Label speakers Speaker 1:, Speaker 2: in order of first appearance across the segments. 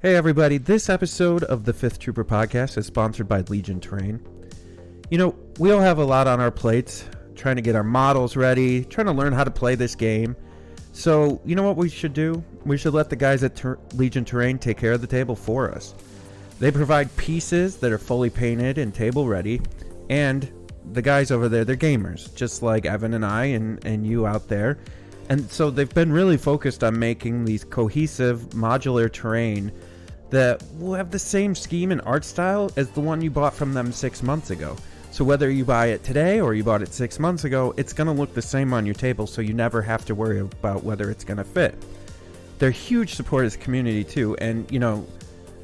Speaker 1: Hey everybody, this episode of the Fifth Trooper podcast is sponsored by Legion Terrain. You know, we all have a lot on our plates, trying to get our models ready, trying to learn how to play this game. So, you know what we should do? We should let the guys at Legion Terrain take care of the table for us. They provide pieces that are fully painted and table ready, and the guys over there, they're gamers, just like Evan and I and you out there. And so they've been really focused on making these cohesive modular terrain that will have the same scheme and art style as the one you bought from them 6 months ago. So whether you buy it today or you bought it 6 months ago, it's going to look the same on your table, so you never have to worry about whether it's going to fit. They're huge supporters of the community too, and you know,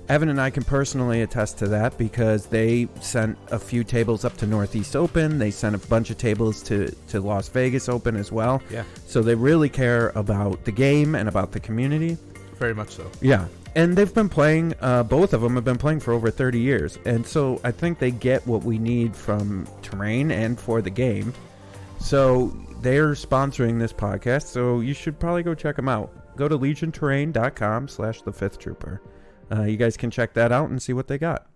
Speaker 1: Evan and I can personally attest to that because they sent a few tables up to Northeast Open. They sent a bunch of tables to Las Vegas Open as well.
Speaker 2: Yeah.
Speaker 1: So they really care about the game and about the community.
Speaker 2: Very much so.
Speaker 1: Yeah. And they've been playing, both of them have been playing for over 30 years. And so I think they get what we need from terrain and for the game. So they're sponsoring this podcast. So you should probably go check them out. Go to legionterrain.com/thefifthtrooper. You guys can check that out and see what they got.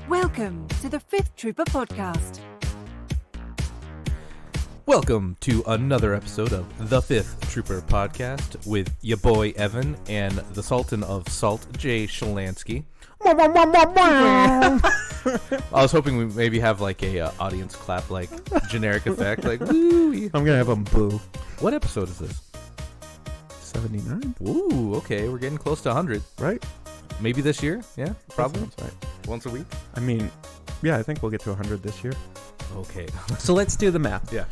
Speaker 3: Welcome to the Fifth Trooper podcast.
Speaker 2: Welcome to another episode of the Fifth Trooper podcast with your boy Evan and the Sultan of Salt, Jay Shalansky. I was hoping we maybe have like a audience clap, like generic effect, like woo.
Speaker 1: I'm gonna have them boo.
Speaker 2: What episode is this?
Speaker 1: 79?
Speaker 2: Ooh, okay, we're getting close to 100.
Speaker 1: Right?
Speaker 2: Maybe this year? Yeah, probably.
Speaker 1: That sounds right.
Speaker 2: Once a week?
Speaker 1: I mean, yeah, I think we'll get to 100 this year.
Speaker 2: Okay.
Speaker 1: So let's do the math.
Speaker 2: Yeah.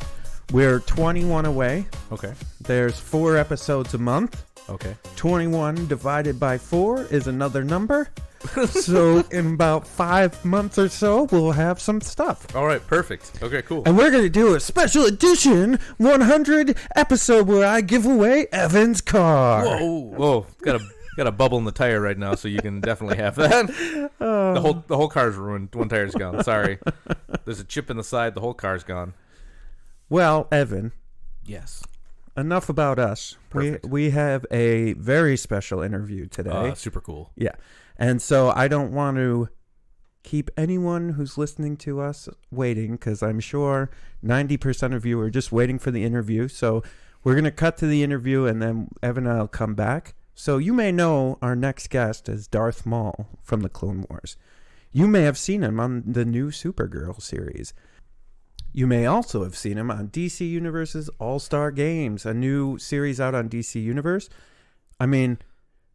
Speaker 1: We're 21 away.
Speaker 2: Okay.
Speaker 1: There's 4 episodes a month.
Speaker 2: Okay.
Speaker 1: 21 divided by 4 is another number. So in about 5 months or so, we'll have some stuff.
Speaker 2: All right, perfect. Okay, cool.
Speaker 1: And we're going to do a special edition 100 episode where I give away Evan's car.
Speaker 2: Whoa. Got a bubble in the tire right now, so you can definitely have that. The whole car's ruined. One tire's gone. Sorry. There's a chip in the side. The whole car's gone.
Speaker 1: Well, Evan.
Speaker 2: Yes.
Speaker 1: Enough about us.
Speaker 2: Perfect.
Speaker 1: We have a very special interview today.
Speaker 2: Super cool.
Speaker 1: Yeah. And so I don't want to keep anyone who's listening to us waiting, because I'm sure 90% of you are just waiting for the interview. So we're going to cut to the interview, and then Evan and I will come back. So you may know our next guest is Darth Maul from the Clone Wars. You may have seen him on the new Supergirl series. You may also have seen him on DC Universe's All-Star Games, a new series out on DC Universe. I mean,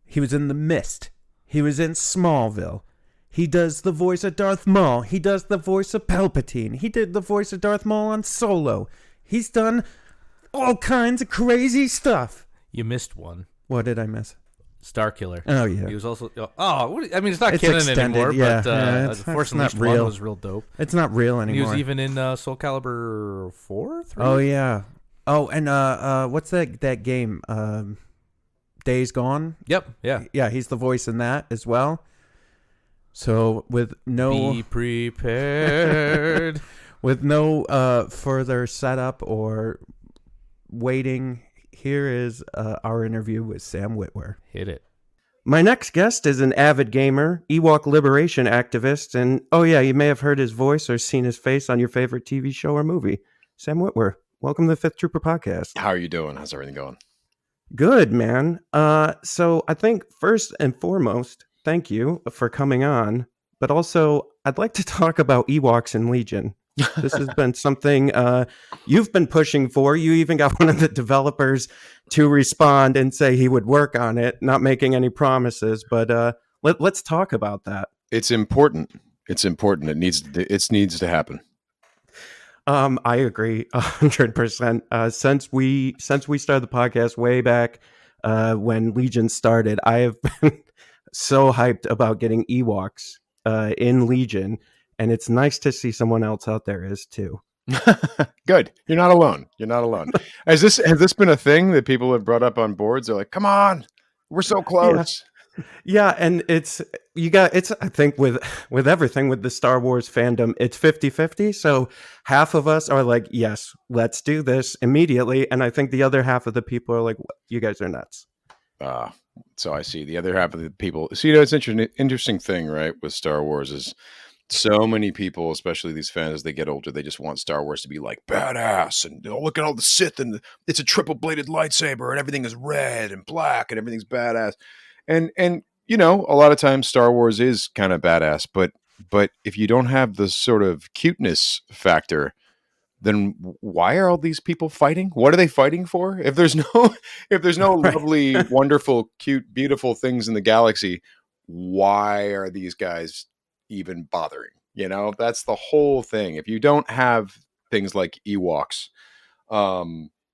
Speaker 1: he was in The Mist. He was in Smallville. He does the voice of Darth Maul. He does the voice of Palpatine. He did the voice of Darth Maul on Solo. He's done all kinds of crazy stuff.
Speaker 2: You missed one.
Speaker 1: What did I miss?
Speaker 2: Starkiller.
Speaker 1: Oh, yeah.
Speaker 2: He was also... I mean, it's not
Speaker 1: It's
Speaker 2: canon
Speaker 1: extended,
Speaker 2: anymore,
Speaker 1: yeah.
Speaker 2: but
Speaker 1: Yeah,
Speaker 2: the Force
Speaker 1: it's not
Speaker 2: Unleashed
Speaker 1: real.
Speaker 2: one was real dope.
Speaker 1: It's not real
Speaker 2: And
Speaker 1: anymore.
Speaker 2: he was even in Soul Calibur 4? 3?
Speaker 1: Oh, yeah. Oh, and what's that game? Days Gone?
Speaker 2: Yep, yeah.
Speaker 1: Yeah, he's the voice in that as well. So with no...
Speaker 2: Be prepared.
Speaker 1: With no further setup or waiting, here is our interview with Sam Witwer.
Speaker 2: Hit it.
Speaker 1: My next guest is an avid gamer, Ewok liberation activist, and oh yeah, you may have heard his voice or seen his face on your favorite TV show or movie. Sam Witwer, welcome to the Fifth Trooper podcast.
Speaker 4: How are you doing? How's everything going?
Speaker 1: Good, man. So I think first and foremost, thank you for coming on, but also I'd like to talk about Ewoks and Legion. This has been something you've been pushing for. You even got one of the developers to respond and say he would work on it, not making any promises. But let's talk about that.
Speaker 4: It's important. It's important. It needs to happen.
Speaker 1: I agree 100%. Since we started the podcast way back when Legion started, I have been so hyped about getting Ewoks in Legion. And it's nice to see someone else out there is too.
Speaker 4: Good. You're not alone. Has this been a thing that people have brought up on boards? They're like, come on, we're so close.
Speaker 1: Yeah, and I think with everything with the Star Wars fandom, it's 50-50. So half of us are like, yes, let's do this immediately. And I think the other half of the people are like, you guys are nuts.
Speaker 4: Uh, so I see the other half of the people. See, you know, it's interesting thing, right? With Star Wars is so many people, especially these fans, as they get older, they just want Star Wars to be like badass and oh, look at all the Sith and it's a triple bladed lightsaber and everything is red and black and everything's badass. And you know, a lot of times Star Wars is kind of badass, but if you don't have the sort of cuteness factor, then why are all these people fighting? What are they fighting for? If there's no if there's no
Speaker 1: Right.
Speaker 4: lovely, wonderful, cute, beautiful things in the galaxy, why are these guys even bothering? You know, that's the whole thing. If you don't have things like Ewoks,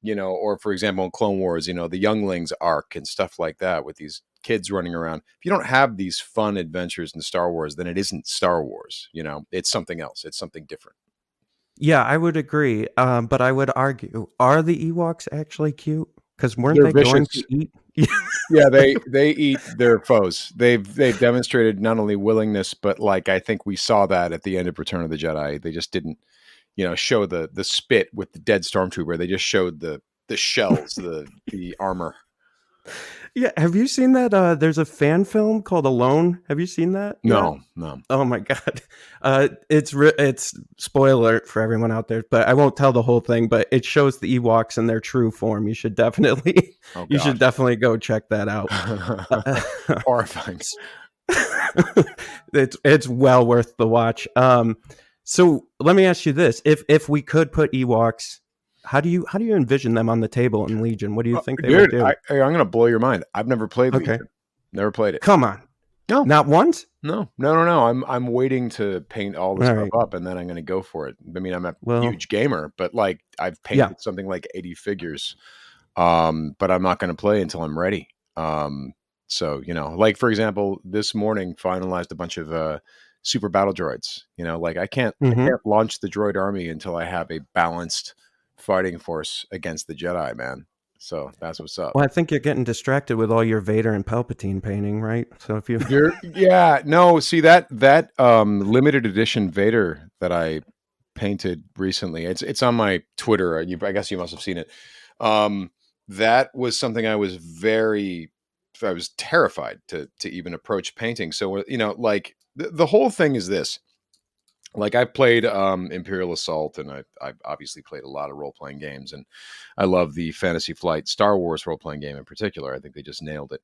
Speaker 4: you know, or for example in Clone Wars, you know, the younglings arc and stuff like that with these kids running around. If you don't have these fun adventures in Star Wars, then it isn't Star Wars, you know. It's something else. It's something different.
Speaker 1: Yeah, I would agree. But I would argue, are the Ewoks actually cute? Because weren't
Speaker 4: They're
Speaker 1: they going to
Speaker 4: vicious.
Speaker 1: eat?
Speaker 4: Yeah, they eat their foes. They've demonstrated not only willingness, but like I think we saw that at the end of Return of the Jedi. They just didn't, you know, show the spit with the dead stormtrooper. They just showed the shells, the armor.
Speaker 1: Yeah, have you seen that? There's a fan film called Alone. Have you seen that yet?
Speaker 4: No, no.
Speaker 1: Oh my god, it's spoiler alert for everyone out there, but I won't tell the whole thing. But it shows the Ewoks in their true form. You should definitely,
Speaker 4: Oh
Speaker 1: you should
Speaker 4: God.
Speaker 1: definitely go check that out.
Speaker 4: Horrifying.
Speaker 1: It's well worth the watch. So let me ask you this: if we could put Ewoks, how do you envision them on the table in Legion? What do you think they would
Speaker 4: Dude,
Speaker 1: do?
Speaker 4: I'm gonna blow your mind. I've never played
Speaker 1: Okay,
Speaker 4: Legion. Never played it.
Speaker 1: come on,
Speaker 4: No,
Speaker 1: not once.
Speaker 4: no, no, no, no. I'm waiting to paint all this
Speaker 1: All
Speaker 4: stuff
Speaker 1: right.
Speaker 4: up, and then I'm going to go for it. I mean, I'm a
Speaker 1: Well,
Speaker 4: huge gamer, but like I've
Speaker 1: yeah.
Speaker 4: painted something like 80 figures. But I'm not going to play until I'm ready. So you know, like for example, this morning finalized a bunch of super battle droids. You know, like I
Speaker 1: Hmm.
Speaker 4: can't launch the droid army until I have a balanced fighting force against the Jedi, man. So that's what's up.
Speaker 1: Well, I think you're getting distracted with all your Vader and Palpatine painting, right? So if you,
Speaker 4: Yeah, no, see that limited edition Vader that I painted recently. It's on my Twitter. I guess you must have seen it. That was something I was terrified to even approach painting. So you know, like the whole thing is this. Like I've played Imperial Assault, and I've obviously played a lot of role playing games, and I love the Fantasy Flight Star Wars role playing game in particular. I think they just nailed it.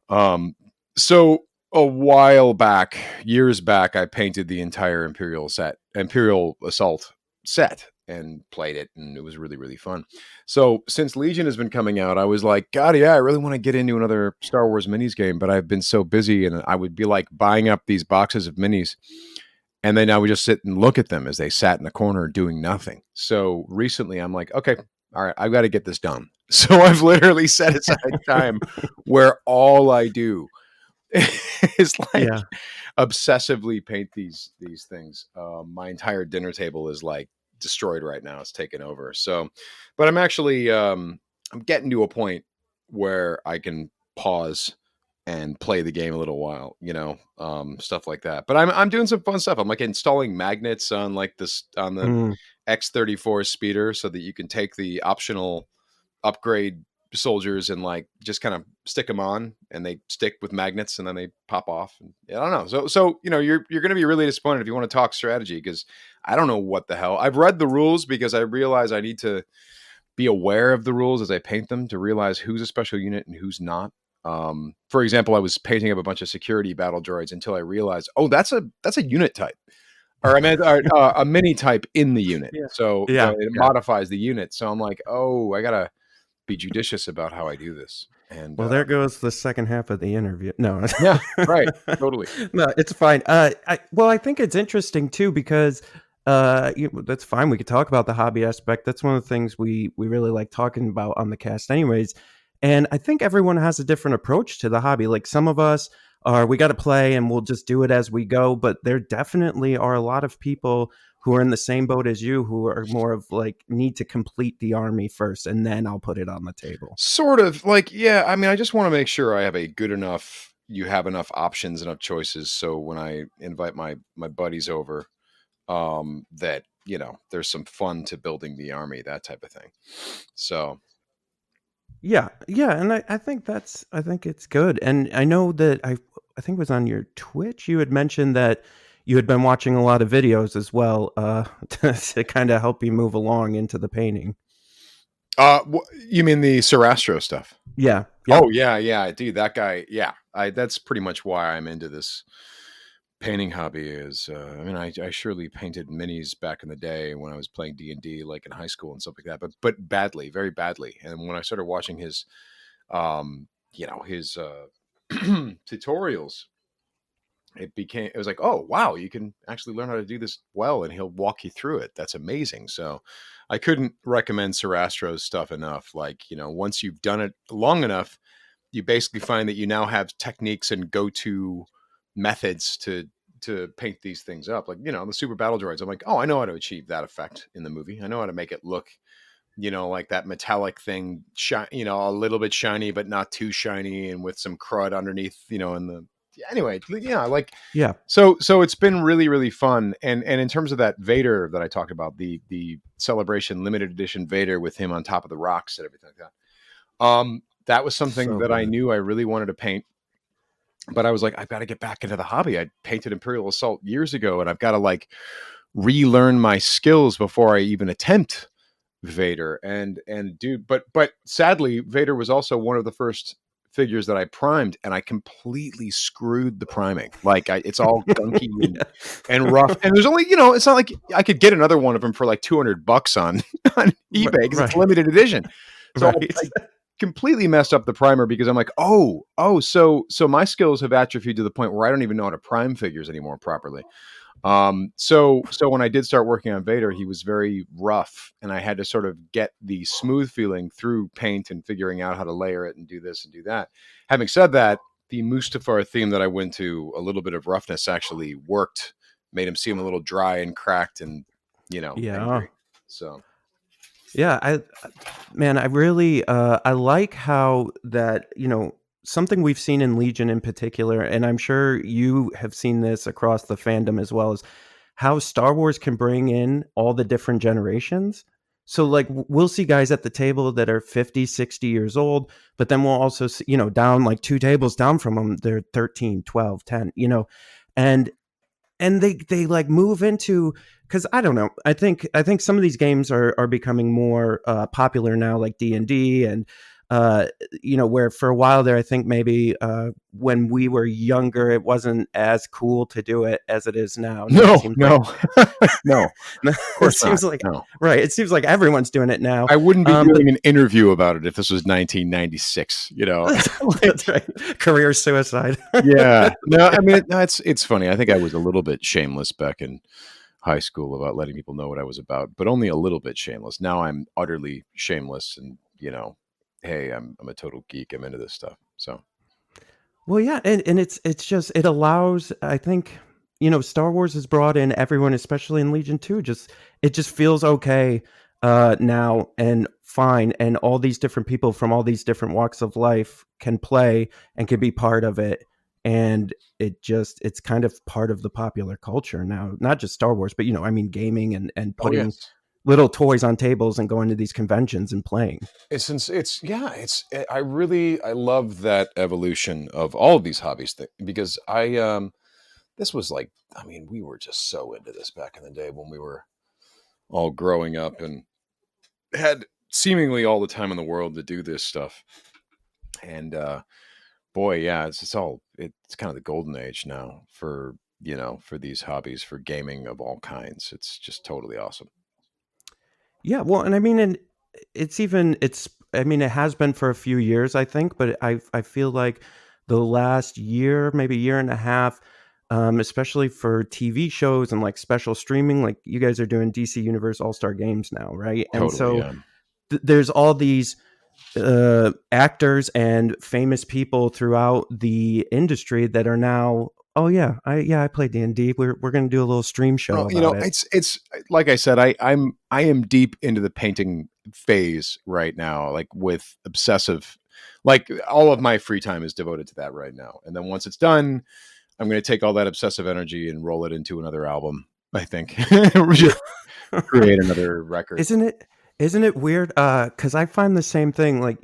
Speaker 4: Um, so a while back, years back, I painted the entire Imperial Assault set and played it, and it was really, really fun. So since Legion has been coming out, I was like, God, yeah, I really want to get into another Star Wars minis game, but I've been so busy, and I would be like buying up these boxes of minis, and then I would just sit and look at them as they sat in the corner doing nothing. So recently, I'm like, okay, all right, I've got to get this done. So I've literally set aside time where all I do is like
Speaker 1: yeah.
Speaker 4: obsessively paint these things. My entire dinner table is like destroyed right now. It's taken over. So, but I'm actually I'm getting to a point where I can pause and play the game a little while, you know, stuff like that. But I'm doing some fun stuff. I'm like installing magnets on like this on the
Speaker 1: Mm.
Speaker 4: X34 speeder so that you can take the optional upgrade soldiers and like just kind of stick them on and they stick with magnets and then they pop off. And, I don't know. So you know, you're going to be really disappointed if you want to talk strategy because I don't know what the hell. I've read the rules because I realize I need to be aware of the rules as I paint them to realize who's a special unit and who's not. For example, I was painting up a bunch of security battle droids until I realized, oh, that's a unit type, or I meant a mini type in the unit.
Speaker 1: Yeah.
Speaker 4: So
Speaker 1: Yeah.
Speaker 4: it modifies the unit. So I'm like, oh, I gotta be judicious about how I do this. And
Speaker 1: Well, there goes the second half of the interview. No,
Speaker 4: yeah, right, totally.
Speaker 1: no, it's fine. I think it's interesting too because that's fine. We could talk about the hobby aspect. That's one of the things we really like talking about on the cast, anyways. And I think everyone has a different approach to the hobby. Like some of us are, we got to play and we'll just do it as we go. But there definitely are a lot of people who are in the same boat as you, who are more of like need to complete the army first, and then I'll put it on the table.
Speaker 4: Sort of like, yeah. I mean, I just want to make sure I have a good enough. You have enough options, enough choices. So when I invite my buddies over, that you know, there's some fun to building the army, that type of thing. So
Speaker 1: Yeah, yeah, and I think I think it's good. And I know that I think it was on your Twitch you had mentioned that you had been watching a lot of videos as well, to kind of help you move along into the painting.
Speaker 4: You mean the Sarastro stuff?
Speaker 1: Yeah, yep.
Speaker 4: Oh yeah, yeah, dude, that guy. Yeah, that's pretty much why I'm into this painting hobby. Is I mean, I surely painted minis back in the day when I was playing D&D, like in high school and stuff like that, but badly, very badly. And when I started watching his, his tutorials, it was like, oh wow, you can actually learn how to do this well, and he'll walk you through it. That's amazing. So I couldn't recommend Sarastro's stuff enough. Like, once you've done it long enough, you basically find that you now have techniques and go-to methods to paint these things up. Like, the super battle droids, I'm like, oh, I know how to achieve that effect in the movie. I know how to make it look, like that metallic thing, a little bit shiny but not too shiny, and with some crud underneath, and the anyway, yeah, like,
Speaker 1: Yeah.
Speaker 4: so it's been really, really fun. And in terms of that Vader that I talked about, the Celebration limited edition Vader with him on top of the rocks and everything like that, that was something
Speaker 1: So
Speaker 4: that I
Speaker 1: good.
Speaker 4: knew I really wanted to paint, but I was like, I've got to get back into the hobby. I painted Imperial Assault years ago, and I've got to like relearn my skills before I even attempt Vader. And dude, but sadly, Vader was also one of the first figures that I primed, and I completely screwed the priming. Like, it's all gunky and rough. And there's only, it's not like I could get another one of them for like $200 on on
Speaker 1: Yeah.
Speaker 4: eBay because it's
Speaker 1: Right.
Speaker 4: limited edition. So
Speaker 1: Right.
Speaker 4: I completely messed up the primer because I'm like, so my skills have atrophied to the point where I don't even know how to prime figures anymore properly. So when I did start working on Vader, he was very rough, and I had to sort of get the smooth feeling through paint and figuring out how to layer it and do this and do that. Having said that, the Mustafar theme that I went to, a little bit of roughness actually worked, made him seem a little dry and cracked and,
Speaker 1: Yeah.
Speaker 4: angry. So
Speaker 1: Yeah, man, I really I like how that, something we've seen in Legion in particular, and I'm sure you have seen this across the fandom as well, as how Star Wars can bring in all the different generations. So like we'll see guys at the table that are 50, 60 years old, but then we'll also see, down like two tables down from them, they're 13, 12, 10, and they like move into, because I don't know, I think some of these games are becoming more popular now, like D&D, and where for a while there, I think maybe when we were younger it wasn't as cool to do it as it is now. Now it
Speaker 4: no,
Speaker 1: seems like
Speaker 4: no, no, of
Speaker 1: it
Speaker 4: course not.
Speaker 1: seems like,
Speaker 4: No,
Speaker 1: right, it seems like everyone's doing it now.
Speaker 4: I wouldn't be
Speaker 1: But
Speaker 4: doing an interview about it if this was 1996.
Speaker 1: that's right, career suicide.
Speaker 4: Yeah. No, I mean, no, it's funny. I think I was a little bit shameless back in high school about letting people know what I was about, but only a little bit shameless. Now I'm utterly shameless, and hey, I'm a total geek. I'm into this stuff. So
Speaker 1: Well, yeah, and it's just it allows, I think, Star Wars has brought in everyone, especially in Legion 2. Just it just feels okay now and fine, and all these different people from all these different walks of life can play and can be part of it, and it's kind of part of the popular culture now, not just Star Wars, but I mean gaming and
Speaker 4: oh
Speaker 1: putting
Speaker 4: yes.
Speaker 1: little toys on tables and going to these conventions and playing.
Speaker 4: It's yeah, I love that evolution of all of these hobbies because this was like, I mean, we were just so into this back in the day when we were all growing up and had seemingly all the time in the world to do this stuff. And boy, yeah, it's kind of the golden age now for for these hobbies, for gaming of all kinds. It's just totally awesome.
Speaker 1: Yeah, well, and I mean, and it's I mean, it has been for a few years, I think, but I feel like the last year, maybe year and a half, especially for TV shows and like special streaming, like you guys are doing DC Universe All Star Games now, right? And
Speaker 4: Totally,
Speaker 1: so
Speaker 4: yeah.
Speaker 1: there's all these actors and famous people throughout the industry that are now, oh yeah, I play D&D. We're gonna do a little stream show
Speaker 4: Well,
Speaker 1: about it.
Speaker 4: it's like I said, I am deep into the painting phase right now, like with obsessive, like all of my free time is devoted to that right now. And then once it's done, I'm going to take all that obsessive energy and roll it into another album. I think, Just create another record.
Speaker 1: Isn't it? Isn't it weird? Because I find the same thing. Like,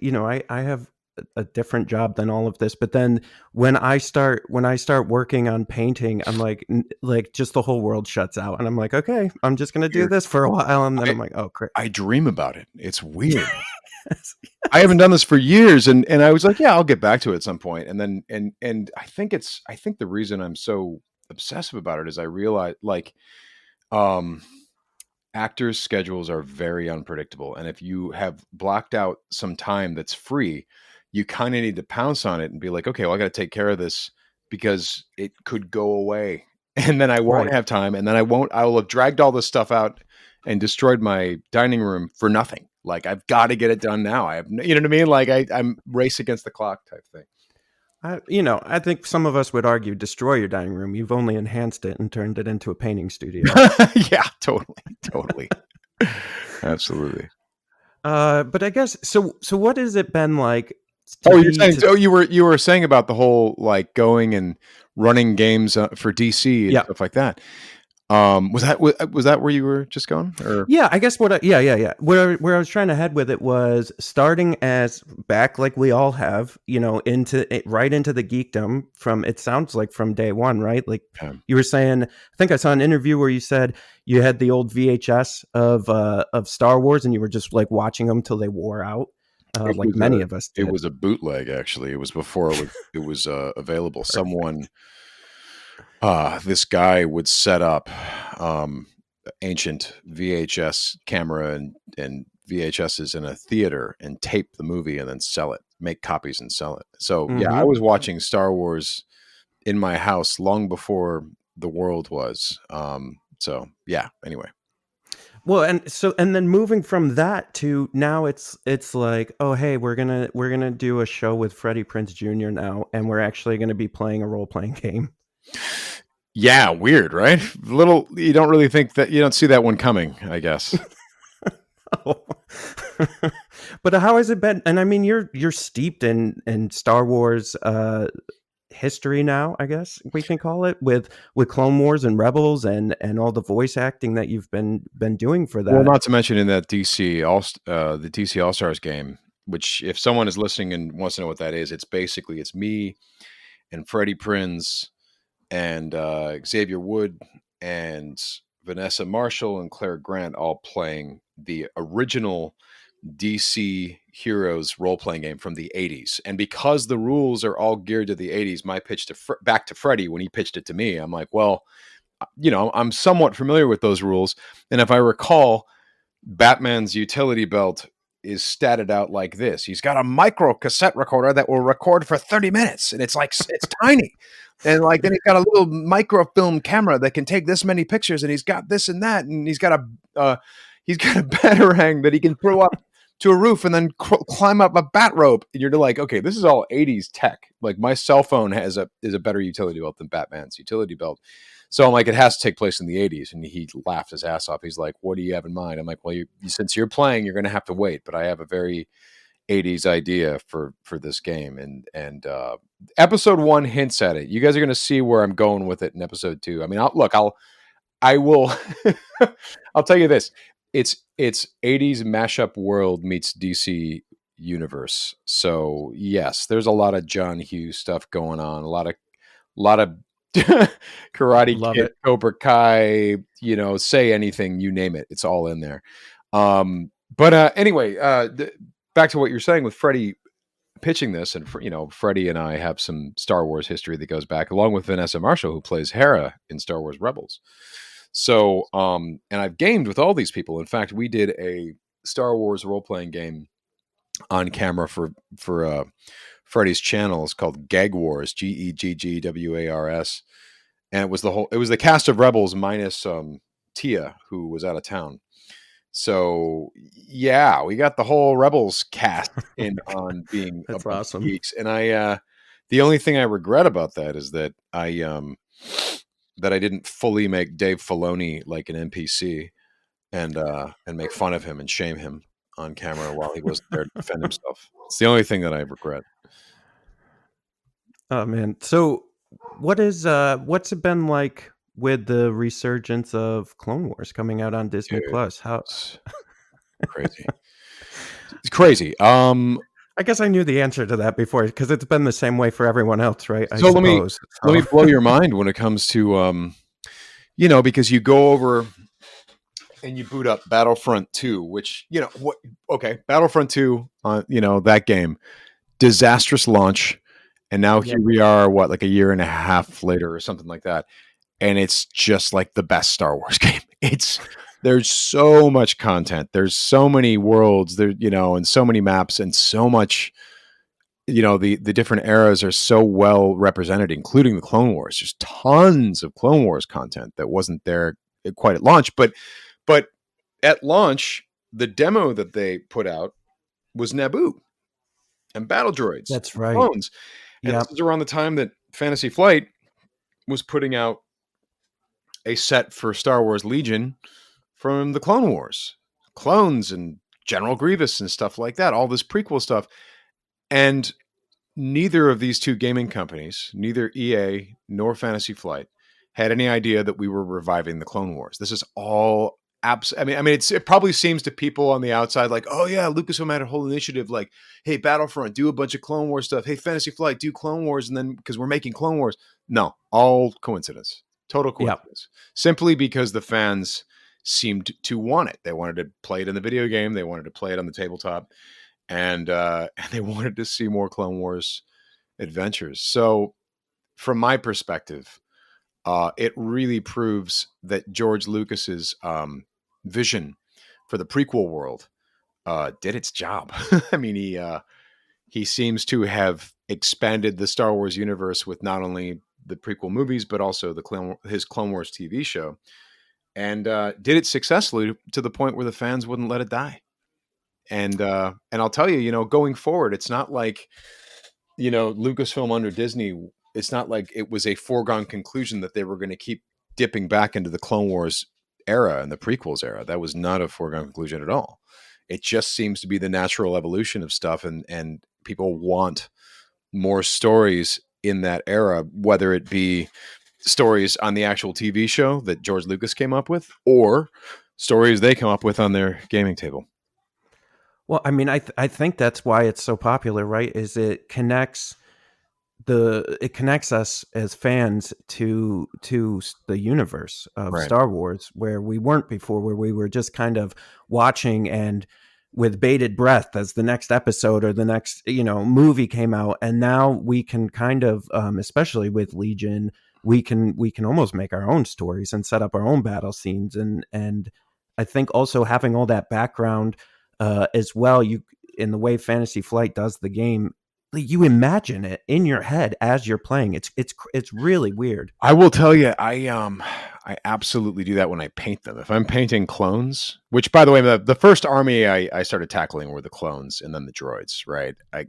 Speaker 1: I have a different job than all of this, but then when I start working on painting, I'm like just the whole world shuts out, and I'm like, okay, I'm just gonna do
Speaker 4: Weird.
Speaker 1: this for a while, and then
Speaker 4: I
Speaker 1: I'm like, oh, crap.
Speaker 4: I dream about it. It's weird. I haven't done this for years, and I was like, yeah, I'll get back to it at some point. And then and I think the reason I'm so obsessive about it is I realize like um actors' schedules are very unpredictable, and if you have blocked out some time that's free, you kind of need to pounce on it and be like, okay, well, I got to take care of this because it could go away, and then I won't
Speaker 1: Right.
Speaker 4: have time, and then I will have dragged all this stuff out and destroyed my dining room for nothing. Like I've got to get it done now. You know what I mean? Like I'm race against the clock type thing.
Speaker 1: I think some of us would argue destroy your dining room. You've only enhanced it and turned it into a painting studio.
Speaker 4: Yeah, totally, absolutely.
Speaker 1: But I guess so. So what has it been like?
Speaker 4: Oh, you're saying? Oh, you were saying about the whole like going and running games for DC and
Speaker 1: Yeah.
Speaker 4: stuff like that. Was that where you were just going? Or
Speaker 1: Yeah, I guess yeah. Where I was trying to head with it was starting as back like we all have, right into the geekdom from, it sounds like from day one, right? Like you were saying, I think I saw an interview where you said you had the old VHS of Star Wars and you were just like watching them till they wore out, like many of us did.
Speaker 4: It was a bootleg, actually. It was before it was available. Someone, this guy would set up ancient VHS camera and VHSs in a theater and tape the movie and then sell it, make copies and sell it. So yeah, I was watching Star Wars in my house long before the world was. So yeah, anyway.
Speaker 1: Well, and then moving from that to now it's like, oh hey, we're gonna do a show with Freddie Prinze Jr. now, and we're actually gonna be playing a role playing game.
Speaker 4: Yeah, weird, right? You don't really think that, you don't see that one coming, I guess.
Speaker 1: But how has it been? And I mean, you're steeped in Star Wars history now, I guess we can call it, with Clone Wars and Rebels and all the voice acting that you've been doing for that.
Speaker 4: Well, not to mention in that the DC All Stars game, which if someone is listening and wants to know what that is, it's me and Freddie Prinze and Xavier Wood and Vanessa Marshall and Claire Grant all playing the original DC Heroes role-playing game from the 80s. And because the rules are all geared to the 80s, my pitch back to Freddie when he pitched it to me, I'm like, well, I'm somewhat familiar with those rules. And if I recall, Batman's utility belt is statted out like this. He's got a micro cassette recorder that will record for 30 minutes. And it's tiny. And like, then he's got a little microfilm camera that can take this many pictures, and he's got this and that. And he's got a batarang that he can throw up to a roof and then climb up a bat rope. And you're like, okay, this is all 80s tech. Like my cell phone is a better utility belt than Batman's utility belt. So I'm like, it has to take place in the 80s. And he laughed his ass off. He's like, what do you have in mind? I'm like, well, since you're playing, you're going to have to wait. But I have a very 80s idea for this game. And episode 1 hints at it. You guys are going to see where I'm going with it in episode 2. I mean, I will I'll tell you this. It's 80s mashup world meets DC universe. So yes, there's a lot of John Hughes stuff going on. A lot of Karate
Speaker 1: Love
Speaker 4: Kid,
Speaker 1: it.
Speaker 4: Cobra Kai, say anything, you name it, it's all in there. But anyway, back to what you're saying with Freddie pitching this, and Freddie and I have some Star Wars history that goes back, along with Vanessa Marshall, who plays Hera in Star Wars Rebels. So, and I've gamed with all these people. In fact, we did a Star Wars role-playing game on camera for Freddie's channel. It's called Gag Wars, Geggwars, and it was the cast of Rebels minus Tia, who was out of town. So yeah, we got the whole Rebels cast in on being
Speaker 1: That's
Speaker 4: a bunch
Speaker 1: awesome.
Speaker 4: of geeks. And the only thing I regret about that is that I didn't fully make Dave Filoni like an NPC and make fun of him and shame him on camera while he wasn't there to defend himself. It's the only thing that I regret.
Speaker 1: Oh man. So what's it been like with the resurgence of Clone Wars coming out on Disney Plus? How
Speaker 4: Crazy. It's crazy.
Speaker 1: I guess I knew the answer to that before because it's been the same way for everyone else, right? I
Speaker 4: So let me
Speaker 1: suppose.
Speaker 4: let me blow your mind when it comes to because you go over and you boot up Battlefront 2, which Battlefront 2, that game, disastrous launch, and now here we are, like a year and a half later or something like that, and it's just like the best Star Wars game. There's so much content, there's so many worlds there, and so many maps, and so much. The different eras are so well represented, including the Clone Wars. There's tons of Clone Wars content that wasn't there quite at launch, but at launch, the demo that they put out was Naboo and battle droids.
Speaker 1: That's
Speaker 4: and
Speaker 1: right.
Speaker 4: Clones. And this is around the time that Fantasy Flight was putting out a set for Star Wars Legion from the Clone Wars, clones and General Grievous and stuff like that, all this prequel stuff. And neither of these two gaming companies, neither EA nor Fantasy Flight, had any idea that we were reviving the Clone Wars. This is all it probably seems to people on the outside like, oh yeah, Lucasfilm had a whole initiative like, hey, Battlefront, do a bunch of Clone Wars stuff. Hey, Fantasy Flight, do Clone Wars, and then because we're making Clone Wars. No, all coincidence. Total coincidence. Simply because the fans seemed to want it. They wanted to play it in the video game. They wanted to play it on the tabletop. And they wanted to see more Clone Wars adventures. So from my perspective, it really proves that George Lucas's vision for the prequel world did its job. I mean, he seems to have expanded the Star Wars universe with not only the prequel movies, but also his Clone Wars TV show, and did it successfully to the point where the fans wouldn't let it die. And I'll tell you, going forward, it's not like, Lucasfilm under Disney, it's not like it was a foregone conclusion that they were going to keep dipping back into the Clone Wars era and the prequels era. That was not a foregone conclusion at all. It just seems to be the natural evolution of stuff, and people want more stories in that era, whether it be stories on the actual TV show that George Lucas came up with, or stories they come up with on their gaming table.
Speaker 1: Well, I mean, I think that's why it's so popular, right? Is it connects us as fans to the universe of Star Wars, where we weren't before, where we were just kind of watching and with bated breath as the next episode or the next movie came out, and now we can kind of, especially with Legion, we can almost make our own stories and set up our own battle scenes, and I think also having all that background. As well, in the way Fantasy Flight does the game, you imagine it in your head as you're playing. It's really weird.
Speaker 4: I will tell you, I absolutely do that when I paint them. If I'm painting clones, which by the way, the first army I started tackling were the clones and then the droids, right? I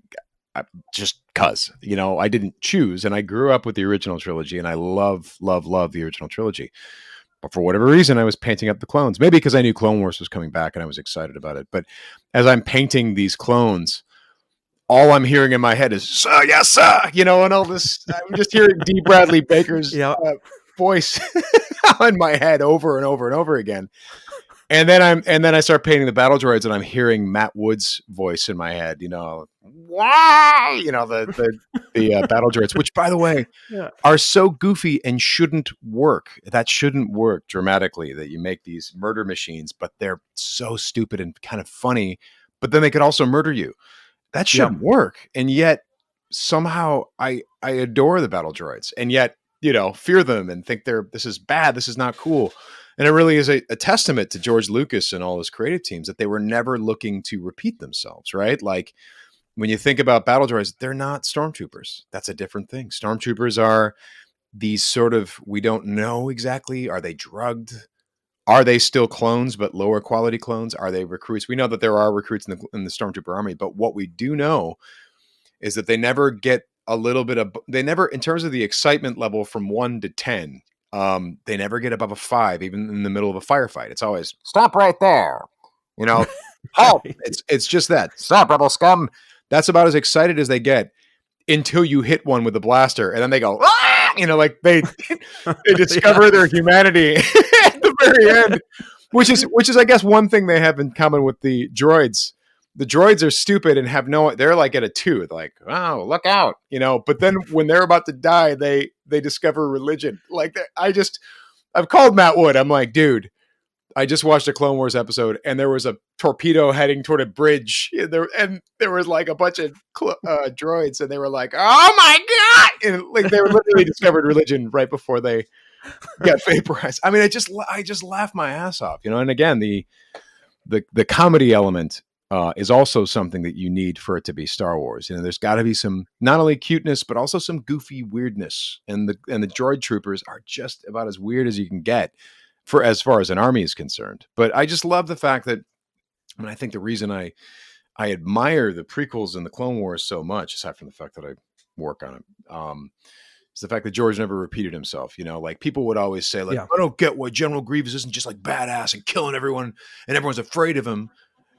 Speaker 4: just cause I didn't choose, and I grew up with the original trilogy, and I love the original trilogy. But for whatever reason, I was painting up the clones. Maybe because I knew Clone Wars was coming back and I was excited about it. But as I'm painting these clones, all I'm hearing in my head is, sir, yes, sir, and all this. I'm just hearing D. Bradley Baker's voice in my head over and over and over again. And then I start painting the battle droids, and I'm hearing Matt Wood's voice in my head, why, the battle droids, which by the way are so goofy and shouldn't work. That shouldn't work dramatically, that you make these murder machines, but they're so stupid and kind of funny, but then they could also murder you. That shouldn't work. And yet somehow I adore the battle droids, and yet, fear them and think this is bad. This is not cool. And it really is a testament to George Lucas and all his creative teams that they were never looking to repeat themselves, right? Like when you think about battle droids, they're not stormtroopers. That's a different thing. Stormtroopers are these sort of, we don't know exactly, are they drugged? Are they still clones, but lower quality clones? Are they recruits? We know that there are recruits in the Stormtrooper army, but what we do know is that they never get in terms of the excitement level from 1 to 10, they never get above a 5, even in the middle of a firefight. It's always stop right there. Halt. It's just that. Stop, rebel scum. That's about as excited as they get until you hit one with a blaster, and then they go, ah! Like they discover their humanity at the very end. which is I guess one thing they have in common with the droids. The droids are stupid and have they're like at a 2, like, oh, look out, but then when they're about to die, they discover religion. Like, I've called Matt Wood. I'm like, dude, I just watched a Clone Wars episode and there was a torpedo heading toward a bridge and there was like a bunch of droids and they were like, oh my God. And like, they were literally discovered religion right before they got vaporized. I mean, I just laughed my ass off, and again, the comedy element is also something that you need for it to be Star Wars. There's got to be some not only cuteness but also some goofy weirdness, and the droid troopers are just about as weird as you can get for as far as an army is concerned. But I just love the fact that, I think the reason I admire the prequels and the Clone Wars so much, aside from the fact that I work on it, is the fact that George never repeated himself. Like people would always say, like, I don't get why General Grievous isn't just like badass and killing everyone and everyone's afraid of him.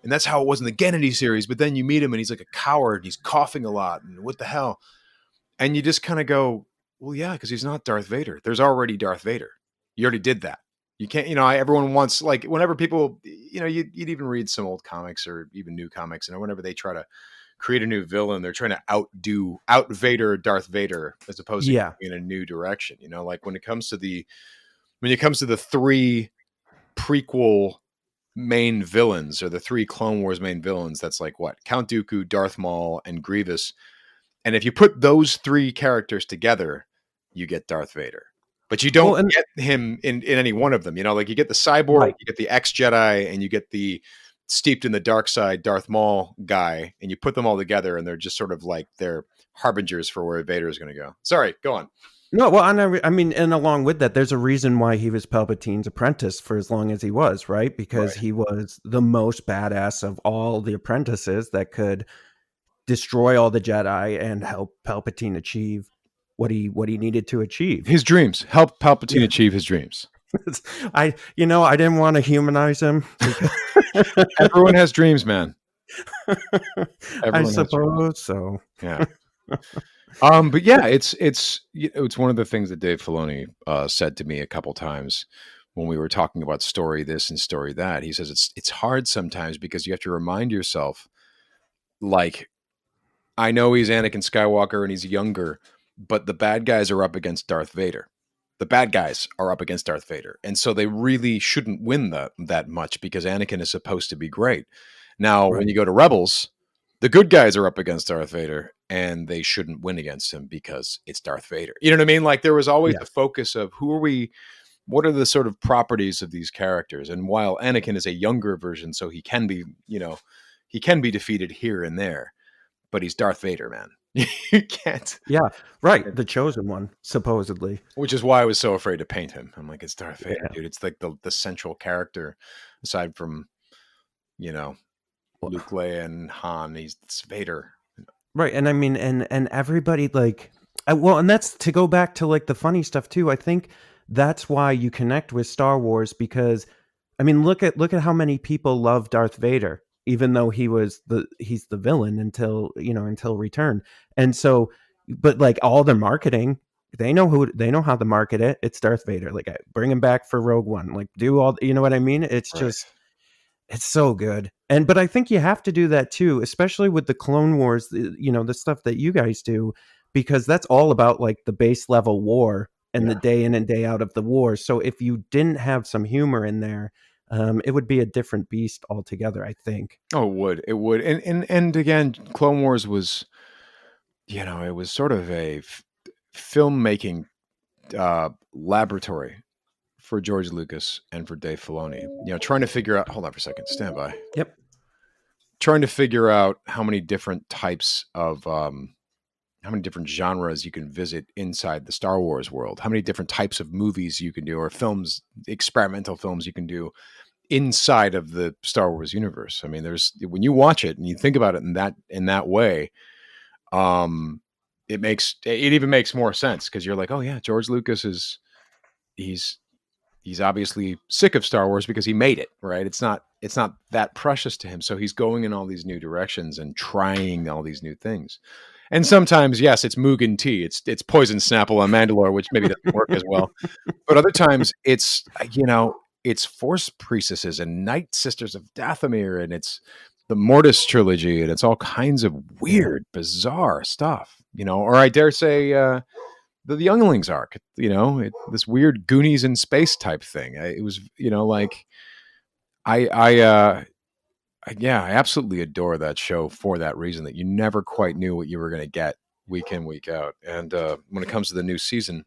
Speaker 4: And that's how it was in the Kennedy series. But then you meet him and he's like a coward. And he's coughing a lot. And what the hell? And you just kind of go, well, yeah, because he's not Darth Vader. There's already Darth Vader. You already did that. You can't, everyone wants, like, whenever people, you'd even read some old comics or even new comics, and whenever they try to create a new villain, they're trying to out Vader Darth Vader as opposed to in a new direction. Like when it comes to the 3 prequel main villains, or the 3 Clone Wars main villains, that's like what? Count Dooku, Darth Maul, and Grievous. And if you put those 3 characters together, you get Darth Vader. But you don't get him in any one of them. Like you get the cyborg, you get the ex-Jedi, and you get the steeped in the dark side Darth Maul guy, and you put them all together, and they're just sort of like they're harbingers for where Vader is going to go. Sorry, go on.
Speaker 1: No, well, I mean, and along with that, there's a reason why he was Palpatine's apprentice for as long as he was, right? Because he was the most badass of all the apprentices that could destroy all the Jedi and help Palpatine achieve what he needed to achieve.
Speaker 4: His dreams. Help Palpatine achieve his dreams.
Speaker 1: I didn't want to humanize him.
Speaker 4: Everyone has dreams, man.
Speaker 1: I suppose so.
Speaker 4: Yeah. But yeah, it's one of the things that Dave Filoni said to me a couple times when we were talking about story this and story that. He says it's hard sometimes because you have to remind yourself, like, I know he's Anakin Skywalker and he's younger, but the bad guys are up against Darth Vader. The bad guys are up against Darth Vader. And so they really shouldn't win that much because Anakin is supposed to be great. Now, when you go to Rebels, the good guys are up against Darth Vader and they shouldn't win against him because it's Darth Vader. You know what I mean? Like there was always the focus of what are the sort of properties of these characters? And while Anakin is a younger version, so he can be, he can be defeated here and there, but he's Darth Vader, man. You can't.
Speaker 1: Yeah, right. The chosen one, supposedly.
Speaker 4: Which is why I was so afraid to paint him. I'm like, it's Darth Vader, dude. It's like the central character, aside from, Luke, Leia, and Han. It's Vader.
Speaker 1: Right, and I mean, and everybody like, and that's to go back to like the funny stuff too. I think that's why you connect with Star Wars because, I mean, look at how many people love Darth Vader. Even though he's the villain until Return. And so, but like all the marketing, they know how to market it. It's Darth Vader. Like bring him back for Rogue One, like do all, you know what I mean? It's just, it's so good. But I think you have to do that too, especially with the Clone Wars, the stuff that you guys do, because that's all about like the base level war and the day in and day out of the war. So if you didn't have some humor in there, it would be a different beast altogether, I think.
Speaker 4: Oh, it would. And again, Clone Wars was, it was sort of a filmmaking laboratory for George Lucas and for Dave Filoni. Trying to figure out. Hold on for a second. Stand by.
Speaker 1: Yep.
Speaker 4: Trying to figure out how many different types of, how many different genres you can visit inside the Star Wars world. How many different types of movies you can do, or films, experimental films you can do inside of the Star Wars universe. I mean, when you watch it and you think about it in that way, it even makes more sense because you're like, oh yeah, George Lucas he's obviously sick of Star Wars because he made it, right? It's not that precious to him. So he's going in all these new directions and trying all these new things. And sometimes, yes, it's Mugen tea. It's poison Snapple on Mandalore, which maybe doesn't work as well. But other times it's it's Force priestesses and Night Sisters of Dathomir, and it's the Mortis trilogy, and it's all kinds of weird, bizarre stuff, or I dare say, the Younglings arc, this weird Goonies in space type thing. It was, like I absolutely adore that show for that reason, that you never quite knew what you were going to get week in, week out. And when it comes to the new season,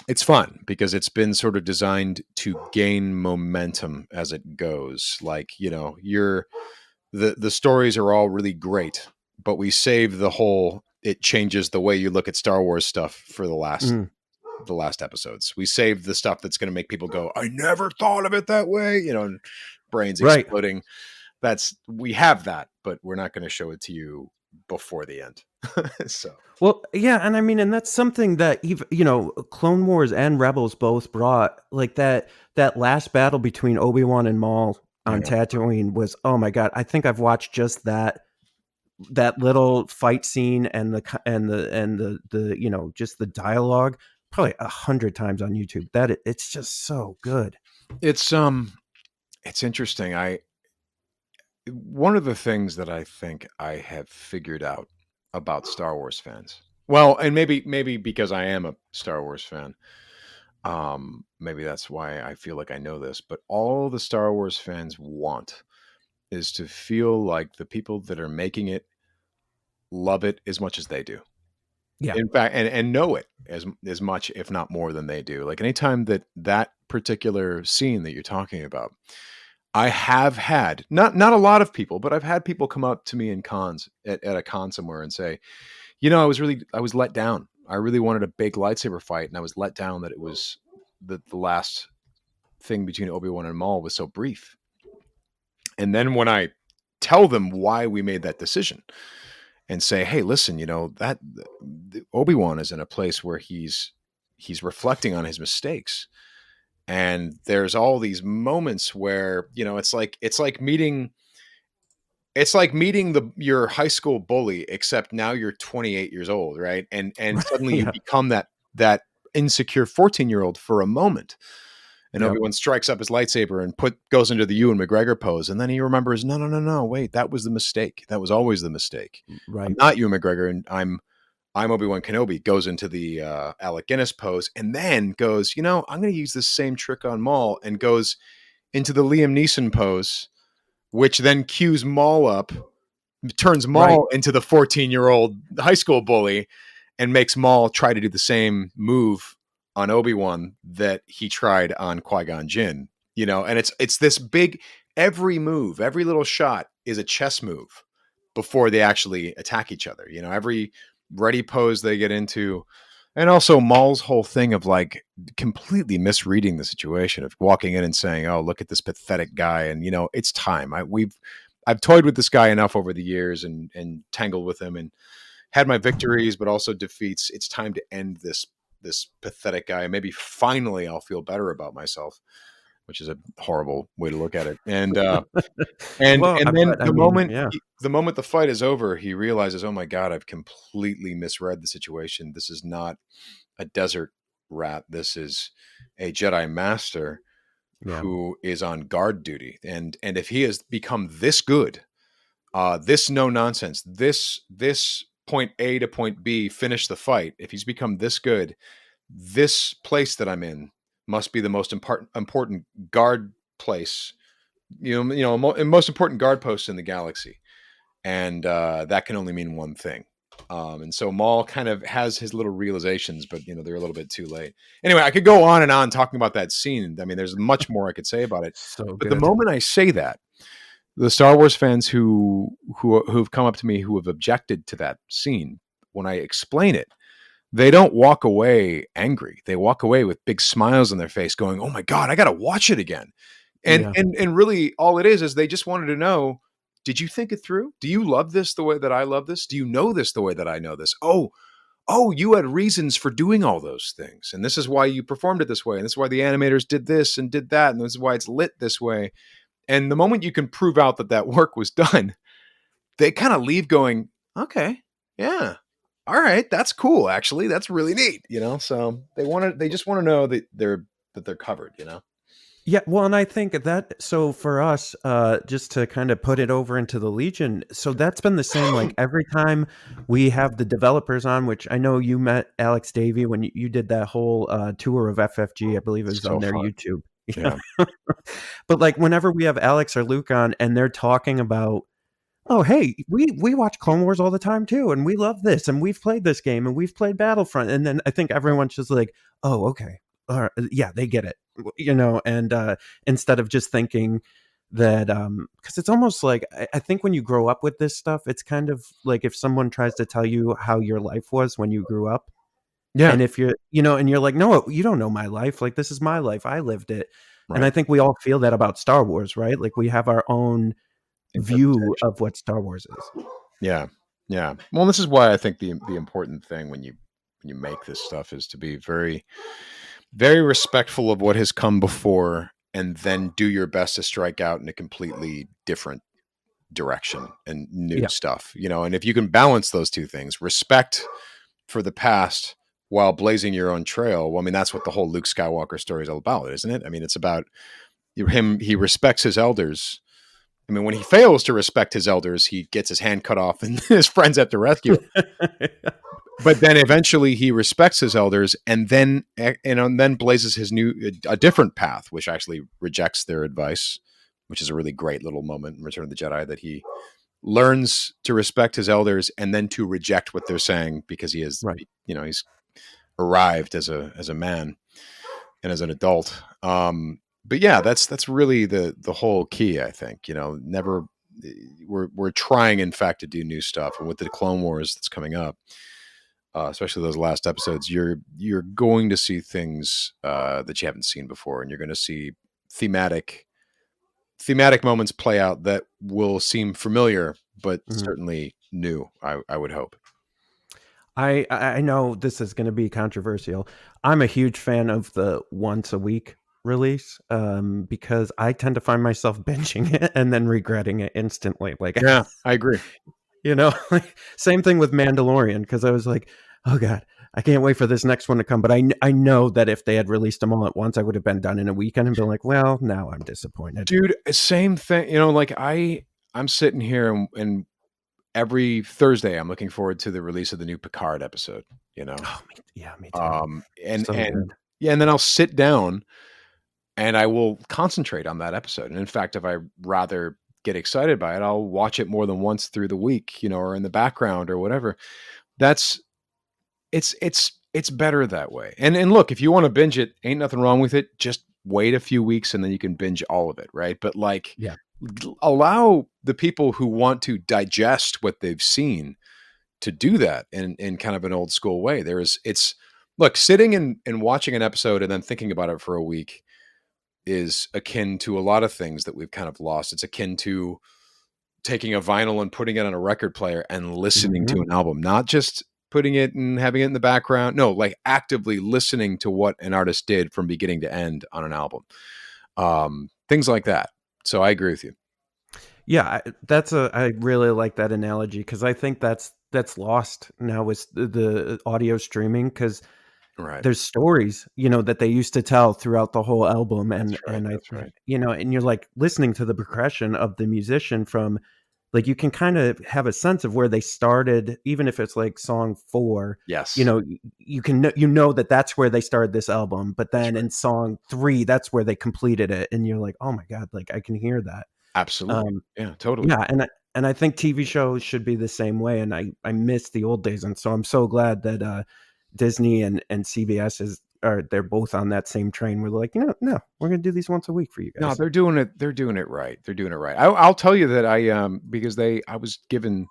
Speaker 4: it's fun because it's been sort of designed to gain momentum as it goes. Like, the stories are all really great, but we save the whole, it changes the way you look at Star Wars stuff for the last episodes. We save the stuff that's going to make people go, I never thought of it that way, and brains exploding. We have that, but we're not going to show it to you before the end. So,
Speaker 1: well, yeah, and I mean, and that's something that even Clone Wars and Rebels both brought. Like that last battle between Obi-Wan and Maul on Tatooine was, oh my god! I think I've watched just that little fight scene and the just the dialogue probably 100 times on YouTube. It's just so good.
Speaker 4: It's interesting. One of the things that I think I have figured out about Star Wars fans, well, and maybe because I am a Star Wars fan, maybe that's why I feel like I know this, but all the Star Wars fans want is to feel like the people that are making it love it as much as they do.
Speaker 1: Yeah.
Speaker 4: In fact, and know it as much, if not more, than they do. Like anytime that particular scene that you're talking about, I have had not a lot of people, but I've had people come up to me in cons at a con somewhere and say, I was let down. I really wanted a big lightsaber fight, and I was let down that it was the last thing between Obi-Wan and Maul was so brief. And then when I tell them why we made that decision and say, hey, listen, that Obi-Wan is in a place where he's reflecting on his mistakes. And there's all these moments where, it's like meeting your high school bully, except now you're 28 years old. Right. And suddenly you become that insecure 14-year-old for a moment. And Obi-Wan strikes up his lightsaber and goes into the Ewan McGregor pose. And then he remembers, no, wait, that was the mistake. That was always the mistake.
Speaker 1: Right.
Speaker 4: I'm not Ewan McGregor, and I'm Obi-Wan Kenobi. Goes into the Alec Guinness pose, and then goes, I'm going to use this same trick on Maul, and goes into the Liam Neeson pose, which then cues Maul up, turns Maul into the 14-year-old high school bully, and makes Maul try to do the same move on Obi-Wan that he tried on Qui-Gon Jinn, and it's this big, every move, every little shot is a chess move before they actually attack each other. Every ready pose they get into, and also Maul's whole thing of like completely misreading the situation, of walking in and saying, oh, look at this pathetic guy. And, it's time. I've toyed with this guy enough over the years and tangled with him and had my victories, but also defeats. It's time to end this pathetic guy. Maybe finally I'll feel better about myself, which is a horrible way to look at it. And then the moment the fight is over, he realizes, oh my God, I've completely misread the situation. This is not a desert rat. This is a Jedi master who is on guard duty. And if he has become this good, this no nonsense, this point A to point B, finish the fight. If he's become this good, this place that I'm in must be the most important guard place, most important guard post in the galaxy. And that can only mean one thing. And so Maul kind of has his little realizations, but they're a little bit too late. Anyway, I could go on and on talking about that scene. I mean, there's much more I could say about it. But the moment I say that, the Star Wars fans who've come up to me who have objected to that scene, when I explain it, they don't walk away angry. They walk away with big smiles on their face going, oh my God, I got to watch it again. And really all it is they just wanted to know, did you think it through? Do you love this the way that I love this? Do you know this the way that I know this? Oh, you had reasons for doing all those things. And this is why you performed it this way. And this is why the animators did this and did that. And this is why it's lit this way. And the moment you can prove out that work was done, they kind of leave going, okay, yeah, all right, that's cool. Actually, that's really neat. So they just want to know that that they're covered, you know?
Speaker 1: Yeah, well, and I think that so for us, just to kind of put it over into the Legion, so that's been the same. Like every time we have the developers on, which I know you met Alex Davey when you did that whole tour of FFG, I believe it was on
Speaker 4: So
Speaker 1: their
Speaker 4: fun.
Speaker 1: YouTube.
Speaker 4: Yeah.
Speaker 1: But like whenever we have Alex or Luke on, and they're talking about, oh, hey, we watch Clone Wars all the time too, and we love this, and we've played this game, and we've played Battlefront, and then I think everyone's just like, oh, okay, all right, yeah, they get it, and instead of just thinking that, because it's almost like I think when you grow up with this stuff, it's kind of like if someone tries to tell you how your life was when you grew up,
Speaker 4: Yeah.
Speaker 1: and if you're, and you're like, no, you don't know my life, like this is my life, I lived it, and I
Speaker 4: Right.
Speaker 1: think we all feel that about Star Wars, right? Like we have our own view
Speaker 4: Interpretation.
Speaker 1: of what Star Wars is.
Speaker 4: Yeah. Yeah. Well, this is why I think the important thing when you make this stuff is to be very, very respectful of what has come before, and then do your best to strike out in a completely different direction and new
Speaker 1: Yeah.
Speaker 4: stuff, and if you can balance those two things, respect for the past while blazing your own trail. Well, I mean, that's what the whole Luke Skywalker story is all about, isn't it? I mean, it's about him. He respects his elders. I mean, when he fails to respect his elders, he gets his hand cut off and his friends have to rescue him. But then eventually he respects his elders, and then blazes a different path, which actually rejects their advice, which is a really great little moment in Return of the Jedi, that he learns to respect his elders and then to reject what they're saying, because he is,
Speaker 1: Right.
Speaker 4: he's arrived as a man and as an adult. But yeah, that's really the whole key, I think. Never we're trying, in fact, to do new stuff, and with the Clone Wars that's coming up, especially those last episodes, you're going to see things that you haven't seen before, and you're going to see thematic moments play out that will seem familiar, but
Speaker 1: Mhm.
Speaker 4: certainly new. I would hope.
Speaker 1: I know this is going to be controversial. I'm a huge fan of the once a week release, because I tend to find myself binging it and then regretting it instantly. Like,
Speaker 4: Yeah, I agree.
Speaker 1: like, same thing with Mandalorian, because I was like, oh God, I can't wait for this next one to come. But I know that if they had released them all at once, I would have been done in a weekend and been like, well, now I'm disappointed.
Speaker 4: Dude, same thing. Like I'm sitting here, and every Thursday I'm looking forward to the release of the new Picard episode.
Speaker 1: Oh, me too.
Speaker 4: And
Speaker 1: So good.
Speaker 4: yeah, and then I'll sit down and I will concentrate on that episode. And in fact, if I rather get excited by it, I'll watch it more than once through the week, or in the background or whatever. That's it's better that way. And look, if you want to binge it, ain't nothing wrong with it. Just wait a few weeks and then you can binge all of it, right? But like,
Speaker 1: Yeah.
Speaker 4: allow the people who want to digest what they've seen to do that in kind of an old school way. Look, sitting and watching an episode and then thinking about it for a week is akin to a lot of things that we've kind of lost. It's akin to taking a vinyl and putting it on a record player and listening to an album, not just putting it and having it in the background. No, like actively listening to what an artist did from beginning to end on an album. Things like that. So I agree with you.
Speaker 1: Yeah, I really like that analogy, because I think that's lost now with the audio streaming, because
Speaker 4: Right.
Speaker 1: there's stories, that they used to tell throughout the whole album, and
Speaker 4: That's right.
Speaker 1: I
Speaker 4: That's right.
Speaker 1: and you're like listening to the progression of the musician from, like, you can kind of have a sense of where they started, even if it's like song 4.
Speaker 4: Yes.
Speaker 1: You can that that's where they started this album, but then in song 3, that's where they completed it, and you're like, oh my God, like I can hear that.
Speaker 4: Absolutely. Yeah, totally.
Speaker 1: Yeah, and I think TV shows should be the same way, and I miss the old days, and so I'm so glad that Disney and CBS they're both on that same train. We're like, no, we're gonna do these once a week for you guys.
Speaker 4: No, they're doing it. They're doing it right. They're doing it right. I'll tell you that because I was given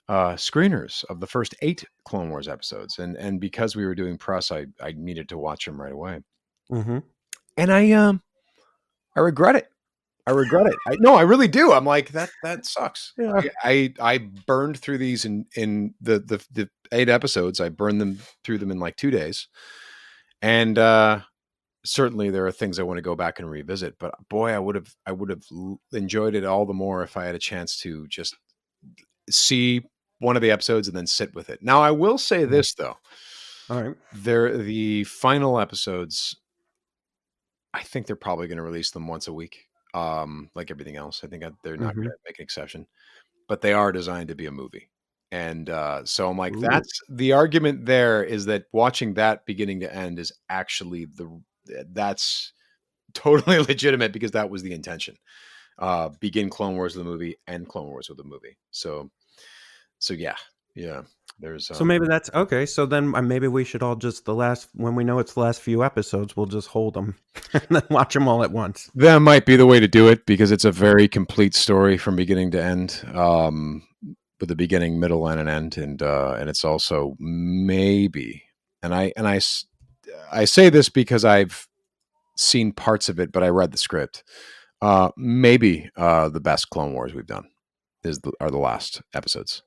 Speaker 4: screeners of the first 8 Clone Wars episodes, and because we were doing press, I needed to watch them right away, and I regret it. I regret it. No, I really do. I'm like, that sucks.
Speaker 1: Yeah.
Speaker 4: I burned through these in the 8 episodes. I burned through them in like 2 days, and certainly there are things I want to go back and revisit. But boy, I would have enjoyed it all the more if I had a chance to just see one of the episodes and then sit with it. Now, I will say this though.
Speaker 1: All right.
Speaker 4: The final episodes I think they're probably going to release them once a week, like everything else. I think they're not going
Speaker 1: Mm-hmm.
Speaker 4: to make an exception, but they are designed to be a movie. And so I'm like,
Speaker 1: Ooh.
Speaker 4: that's the argument. There is that watching that beginning to end is actually that's totally legitimate because that was the intention. Begin Clone Wars with a movie, end Clone Wars with a movie. So yeah. There's
Speaker 1: So maybe that's okay. So then maybe we should all just when we know it's the last few episodes, we'll just hold them and then watch them all at once.
Speaker 4: that might be the way to do it because it's a very complete story from beginning to end, with a beginning, middle, and an end, and it's also maybe, and I say this because I've seen parts of it, but I read the script. Maybe the best Clone Wars we've done are the last episodes.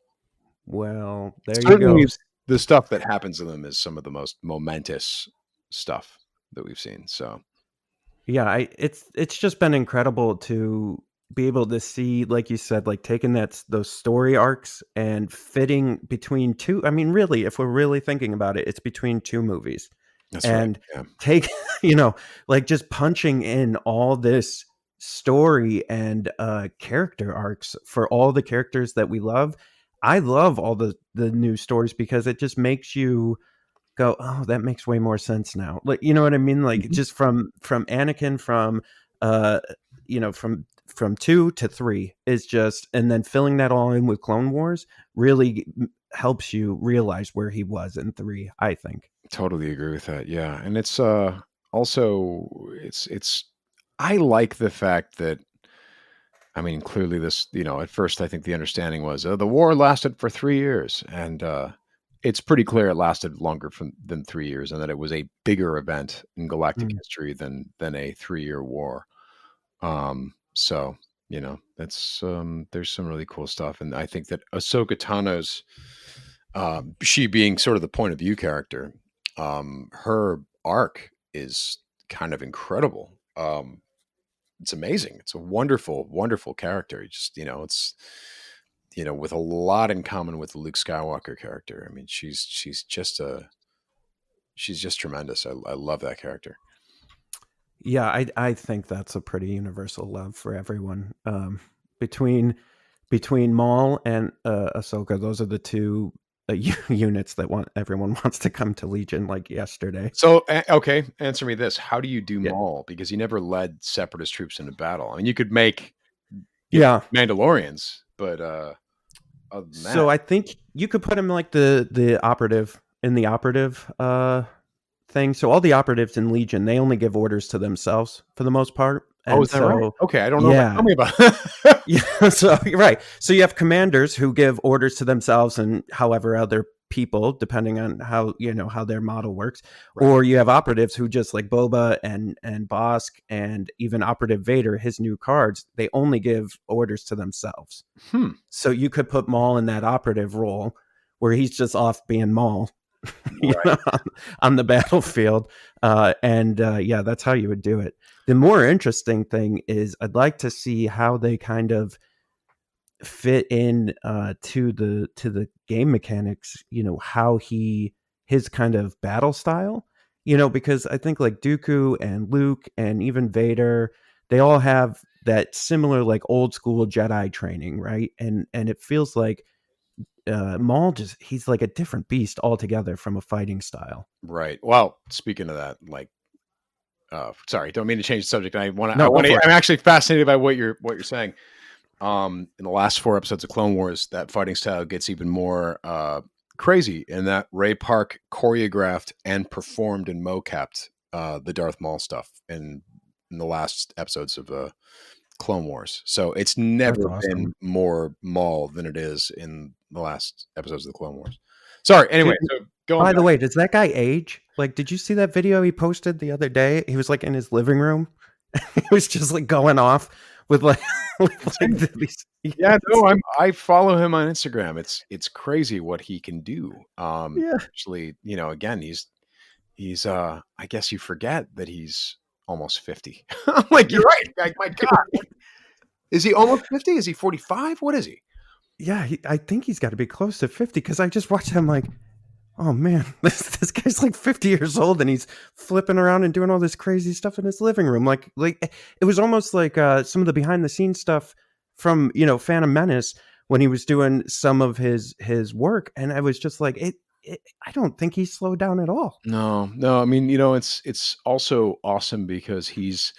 Speaker 1: Well, there
Speaker 4: Certainly,
Speaker 1: you go.
Speaker 4: the stuff that happens in them is some of the most momentous stuff that we've seen. So
Speaker 1: Yeah, it's just been incredible to be able to see, like you said, like taking those story arcs and fitting between two. I mean, really, if we're really thinking about it, it's between two movies.
Speaker 4: that's
Speaker 1: And
Speaker 4: right. Yeah.
Speaker 1: take, like just punching in all this story and character arcs for all the characters that we love. I love all the new stories because it just makes you go, oh, that makes way more sense now. Like, you know what I mean? Like just from Anakin, from from 2 to 3 is just, and then filling that all in with Clone Wars really helps you realize where he was in 3, I think.
Speaker 4: Totally agree with that. Yeah. And it's also it's I like the fact that, I mean, clearly this, at first I think the understanding was the war lasted for 3 years, and it's pretty clear it lasted longer than 3 years, and that it was a bigger event in galactic history than a 3-year war. So, that's there's some really cool stuff, and I think that Ahsoka Tano's, she being sort of the point of view character, her arc is kind of incredible. It's amazing. It's a wonderful, wonderful character. It's just, it's, with a lot in common with the Luke Skywalker character. I mean, she's just tremendous. I love that character.
Speaker 1: Yeah, I think that's a pretty universal love for everyone. Between Maul and Ahsoka, those are the two units that everyone wants to come to Legion like yesterday.
Speaker 4: So, okay, answer me this: how do you do
Speaker 1: Yeah.
Speaker 4: Maul? Because he never led Separatist troops into battle. I mean, you could make Mandalorians, but other than that,
Speaker 1: so I think you could put him like the operative in the operative thing. So all the operatives in Legion, they only give orders to themselves for the most part.
Speaker 4: is that right? Okay, I don't know.
Speaker 1: Yeah.
Speaker 4: Tell me about it.
Speaker 1: Yeah, so you're right. So you have commanders who give orders to themselves and however other people, depending on how how their model works.
Speaker 4: Right.
Speaker 1: Or you have operatives who, just like Boba and Bosk and even Operative Vader, his new cards, they only give orders to themselves. So you could put Maul in that operative role where he's just off being Maul.
Speaker 4: Right.
Speaker 1: On the battlefield, yeah, that's how you would do it. The more interesting thing is I'd like to see how they kind of fit in to the game mechanics, how his kind of battle style, because I think like Dooku and Luke and even Vader, they all have that similar like old school Jedi training, right? And it feels like Maul he's like a different beast altogether from a fighting style.
Speaker 4: Right. Well, speaking of that, like, sorry, don't mean to change the subject. I'm actually fascinated by what you're saying. In the last 4 episodes of Clone Wars, that fighting style gets even more crazy, in that Ray Park choreographed and performed and mocapped the Darth Maul stuff in the last episodes of Clone Wars. So it's never been more Maul than it is in the last episodes of the Clone Wars. Sorry. Anyway, so going
Speaker 1: by the way, does that guy age? Like, did you see that video he posted the other day? He was like in his living room. He was just like going off with like these.
Speaker 4: Yeah, no, I follow him on Instagram. It's crazy what he can do.
Speaker 1: Yeah.
Speaker 4: Actually, again, he's I guess you forget that he's almost 50. I'm like, you're right. Like, my God. Is he almost 50? Is he 45? What is he?
Speaker 1: Yeah, I think he's got to be close to 50 because I just watched him like, oh man, this guy's like 50 years old and he's flipping around and doing all this crazy stuff in his living room. Like it was almost like some of the behind the scenes stuff from, Phantom Menace when he was doing some of his work, and I was just like, I don't think he slowed down at all.
Speaker 4: No, I mean, it's also awesome because he's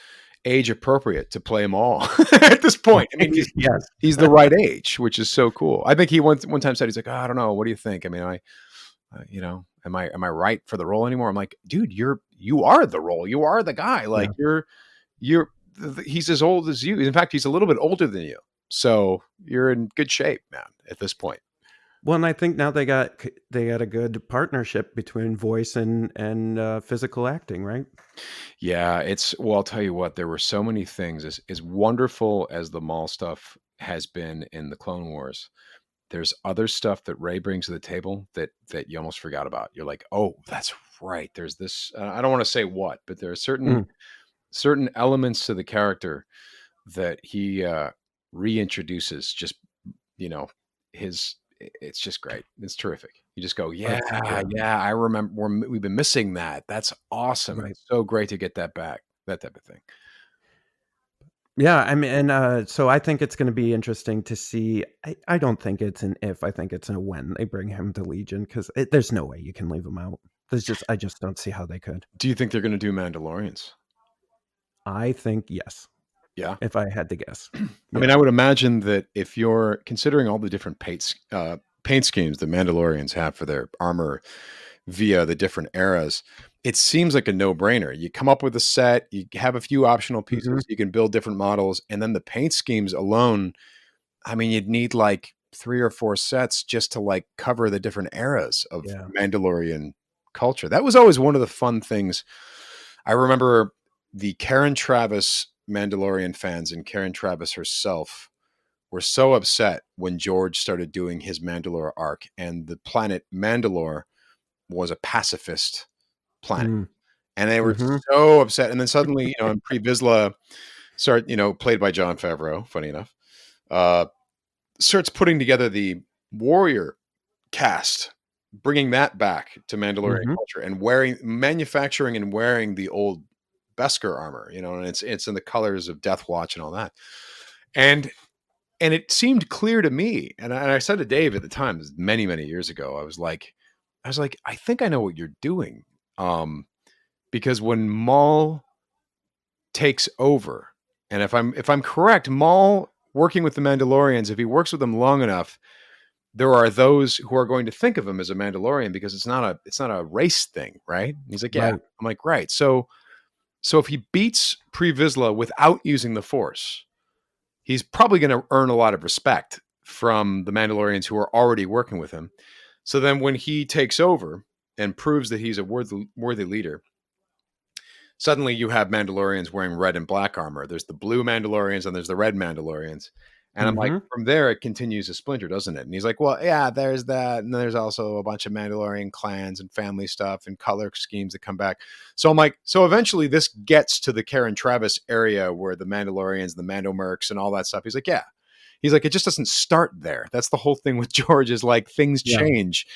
Speaker 4: age appropriate to play them all at this point. I mean,
Speaker 1: Yes.
Speaker 4: he's the right age, which is so cool. I think he one time said, he's like, "Oh, I don't know, what do you think? I mean, am I right for the role anymore?" I'm like, dude, you are the role. You are the guy. Like he's as old as you. In fact, he's a little bit older than you. So you're in good shape, man, at this point.
Speaker 1: Well, and I think now they got a good partnership between voice and physical acting, right?
Speaker 4: Yeah, well, I'll tell you what, there were so many things. As wonderful as the Maul stuff has been in the Clone Wars, there's other stuff that Ray brings to the table that you almost forgot about. You're like, oh, that's right. There's this. I don't want to say what, but there are certain elements to the character that he reintroduces. Just his. It's just great. It's terrific. You just go, yeah. I remember we've been missing that. That's awesome.
Speaker 1: Right.
Speaker 4: It's so great to get that back. That type of thing.
Speaker 1: Yeah, I mean, and so I think it's going to be interesting to see. I don't think it's an if. I think it's a when they bring him to Legion, because there's no way you can leave him out. I just don't see how they could.
Speaker 4: Do you think they're going to do Mandalorians?
Speaker 1: I think yes.
Speaker 4: Yeah.
Speaker 1: If I had to guess.
Speaker 4: I mean, I would imagine that if you're considering all the different paint schemes the Mandalorians have for their armor via the different eras, it seems like a no-brainer. You come up with a set, you have a few optional pieces, you can build different models, and then the paint schemes alone, I mean, you'd need like 3 or 4 sets just to like cover the different eras of Mandalorian culture. That was always one of the fun things. I remember the Karen Travis Mandalorian fans and Karen Travis herself were so upset when George started doing his Mandalore arc, and the planet Mandalore was a pacifist planet, and they were so upset. And then suddenly, and Pre Vizsla played by Jon Favreau, funny enough, starts putting together the warrior cast, bringing that back to Mandalorian culture, and manufacturing and wearing the old Beskar armor, and it's in the colors of Death Watch and all that. And it seemed clear to me, and I said to Dave at the time, many, many years ago, I was like, I think I know what you're doing. Because when Maul takes over, and if I'm correct, Maul working with the Mandalorians, if he works with them long enough, there are those who are going to think of him as a Mandalorian, because it's not a race thing, right? And he's like, yeah. Right. I'm like, right. So if he beats Pre Vizsla without using the Force, he's probably going to earn a lot of respect from the Mandalorians who are already working with him. So then when he takes over and proves that he's a worthy leader, suddenly you have Mandalorians wearing red and black armor. There's the blue Mandalorians and there's the red Mandalorians. And I'm like, from there, it continues to splinter, doesn't it? And he's like, well, yeah, there's that. And then there's also a bunch of Mandalorian clans and family stuff and color schemes that come back. So I'm like, so eventually this gets to the Karen Travis area where the Mandalorians, the Mando Mercs and all that stuff. He's like, yeah. He's like, it just doesn't start there. That's the whole thing with George, is like things change.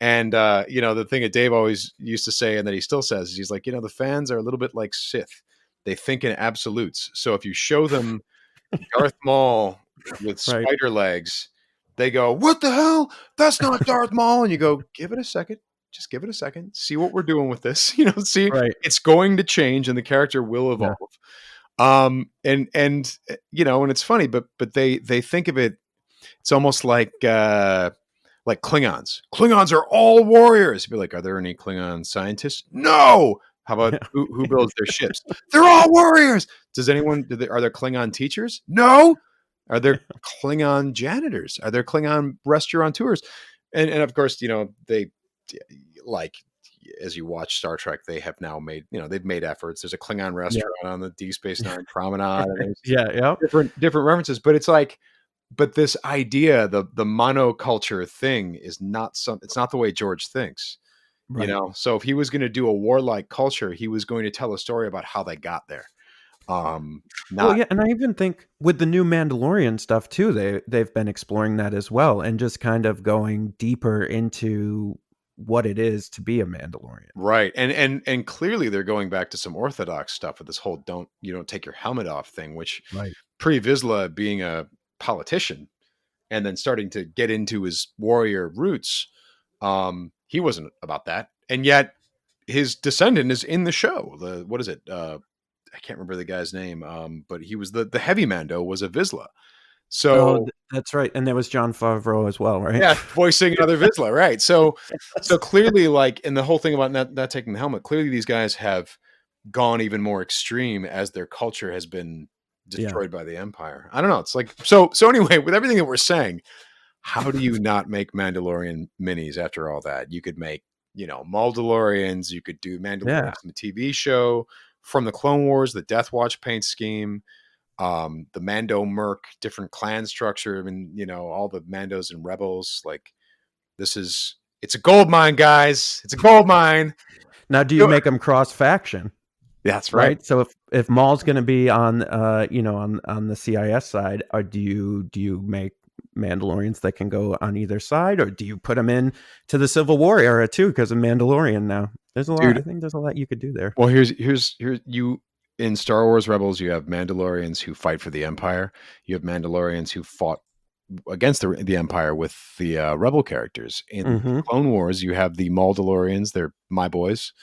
Speaker 4: And, the thing that Dave always used to say, and that he still says, is he's like, the fans are a little bit like Sith. They think in absolutes. So if you show them Darth Maul with spider legs, they go, what the hell? That's not Darth Maul. And you go, give it a second. Just give it a second. See what we're doing with this. It's going to change and the character will evolve. And it's funny, but they think of it. It's almost like Klingons. Klingons are all warriors. You'd be like, are there any Klingon scientists? No. How about who builds their ships? They're all warriors. Are there Klingon teachers? No. Are there Klingon janitors? Are there Klingon restaurateurs? And of course, they, like, as you watch Star Trek, they have now made, they've made efforts. There's a Klingon restaurant on the Deep Space Nine promenade. Different references, but it's like, but this idea, the monoculture thing is it's not the way George thinks, So if he was going to do a warlike culture, he was going to tell a story about how they got there. And I even think with the new Mandalorian stuff too, they've been exploring that as well, and just kind of going deeper into
Speaker 1: what it is to be a Mandalorian.
Speaker 4: Right. And clearly they're going back to some orthodox stuff with this whole don't take your helmet off thing, which
Speaker 1: Right.
Speaker 4: pre Vizsla being a politician and then starting to get into his warrior roots, he wasn't about that. And yet his descendant is in the show. What is it? I can't remember the guy's name. But he was the heavy Mando was a Vizsla. So
Speaker 1: that's right. And there was Jon Favreau as well, right?
Speaker 4: Yeah, voicing another Vizsla, right? So clearly, like, in the whole thing about not taking the helmet, clearly these guys have gone even more extreme as their culture has been destroyed by the Empire. I don't know. It's like so anyway, with everything that we're saying, how do you not make Mandalorian minis after all that? You could make, Maldalorians, you could do Mandalorians in the TV show, from the Clone Wars, the Death Watch paint scheme, the Mando Merc, different clan structure. I mean, all the Mandos and Rebels. Like, it's a gold mine, guys. It's a gold mine.
Speaker 1: Now, do you make them cross faction?
Speaker 4: That's right.
Speaker 1: So if Maul's going to be on, on the CIS side, or do you make Mandalorians that can go on either side, or do you put them in to the Civil War era too? Because of Mandalorian now, there's a lot. I think there's a lot you could do there.
Speaker 4: Well, here's you. In Star Wars Rebels, you have Mandalorians who fight for the Empire. You have Mandalorians who fought against the Empire with the Rebel characters. In Clone Wars, you have the Maldalorians. They're my boys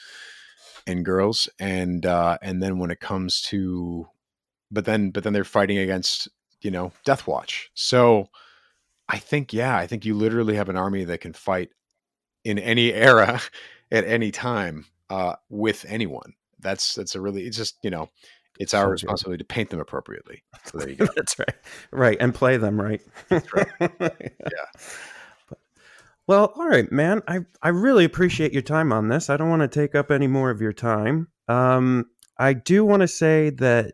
Speaker 4: and girls. And then when it comes to, but then they're fighting against, Death Watch. So I think you literally have an army that can fight in any era at any time with anyone. It's just, it's our responsibility to paint them appropriately. So there you go.
Speaker 1: That's right. Right. And play them right.
Speaker 4: That's right. Yeah.
Speaker 1: Well, all right, man. I really appreciate your time on this. I don't want to take up any more of your time. I do want to say that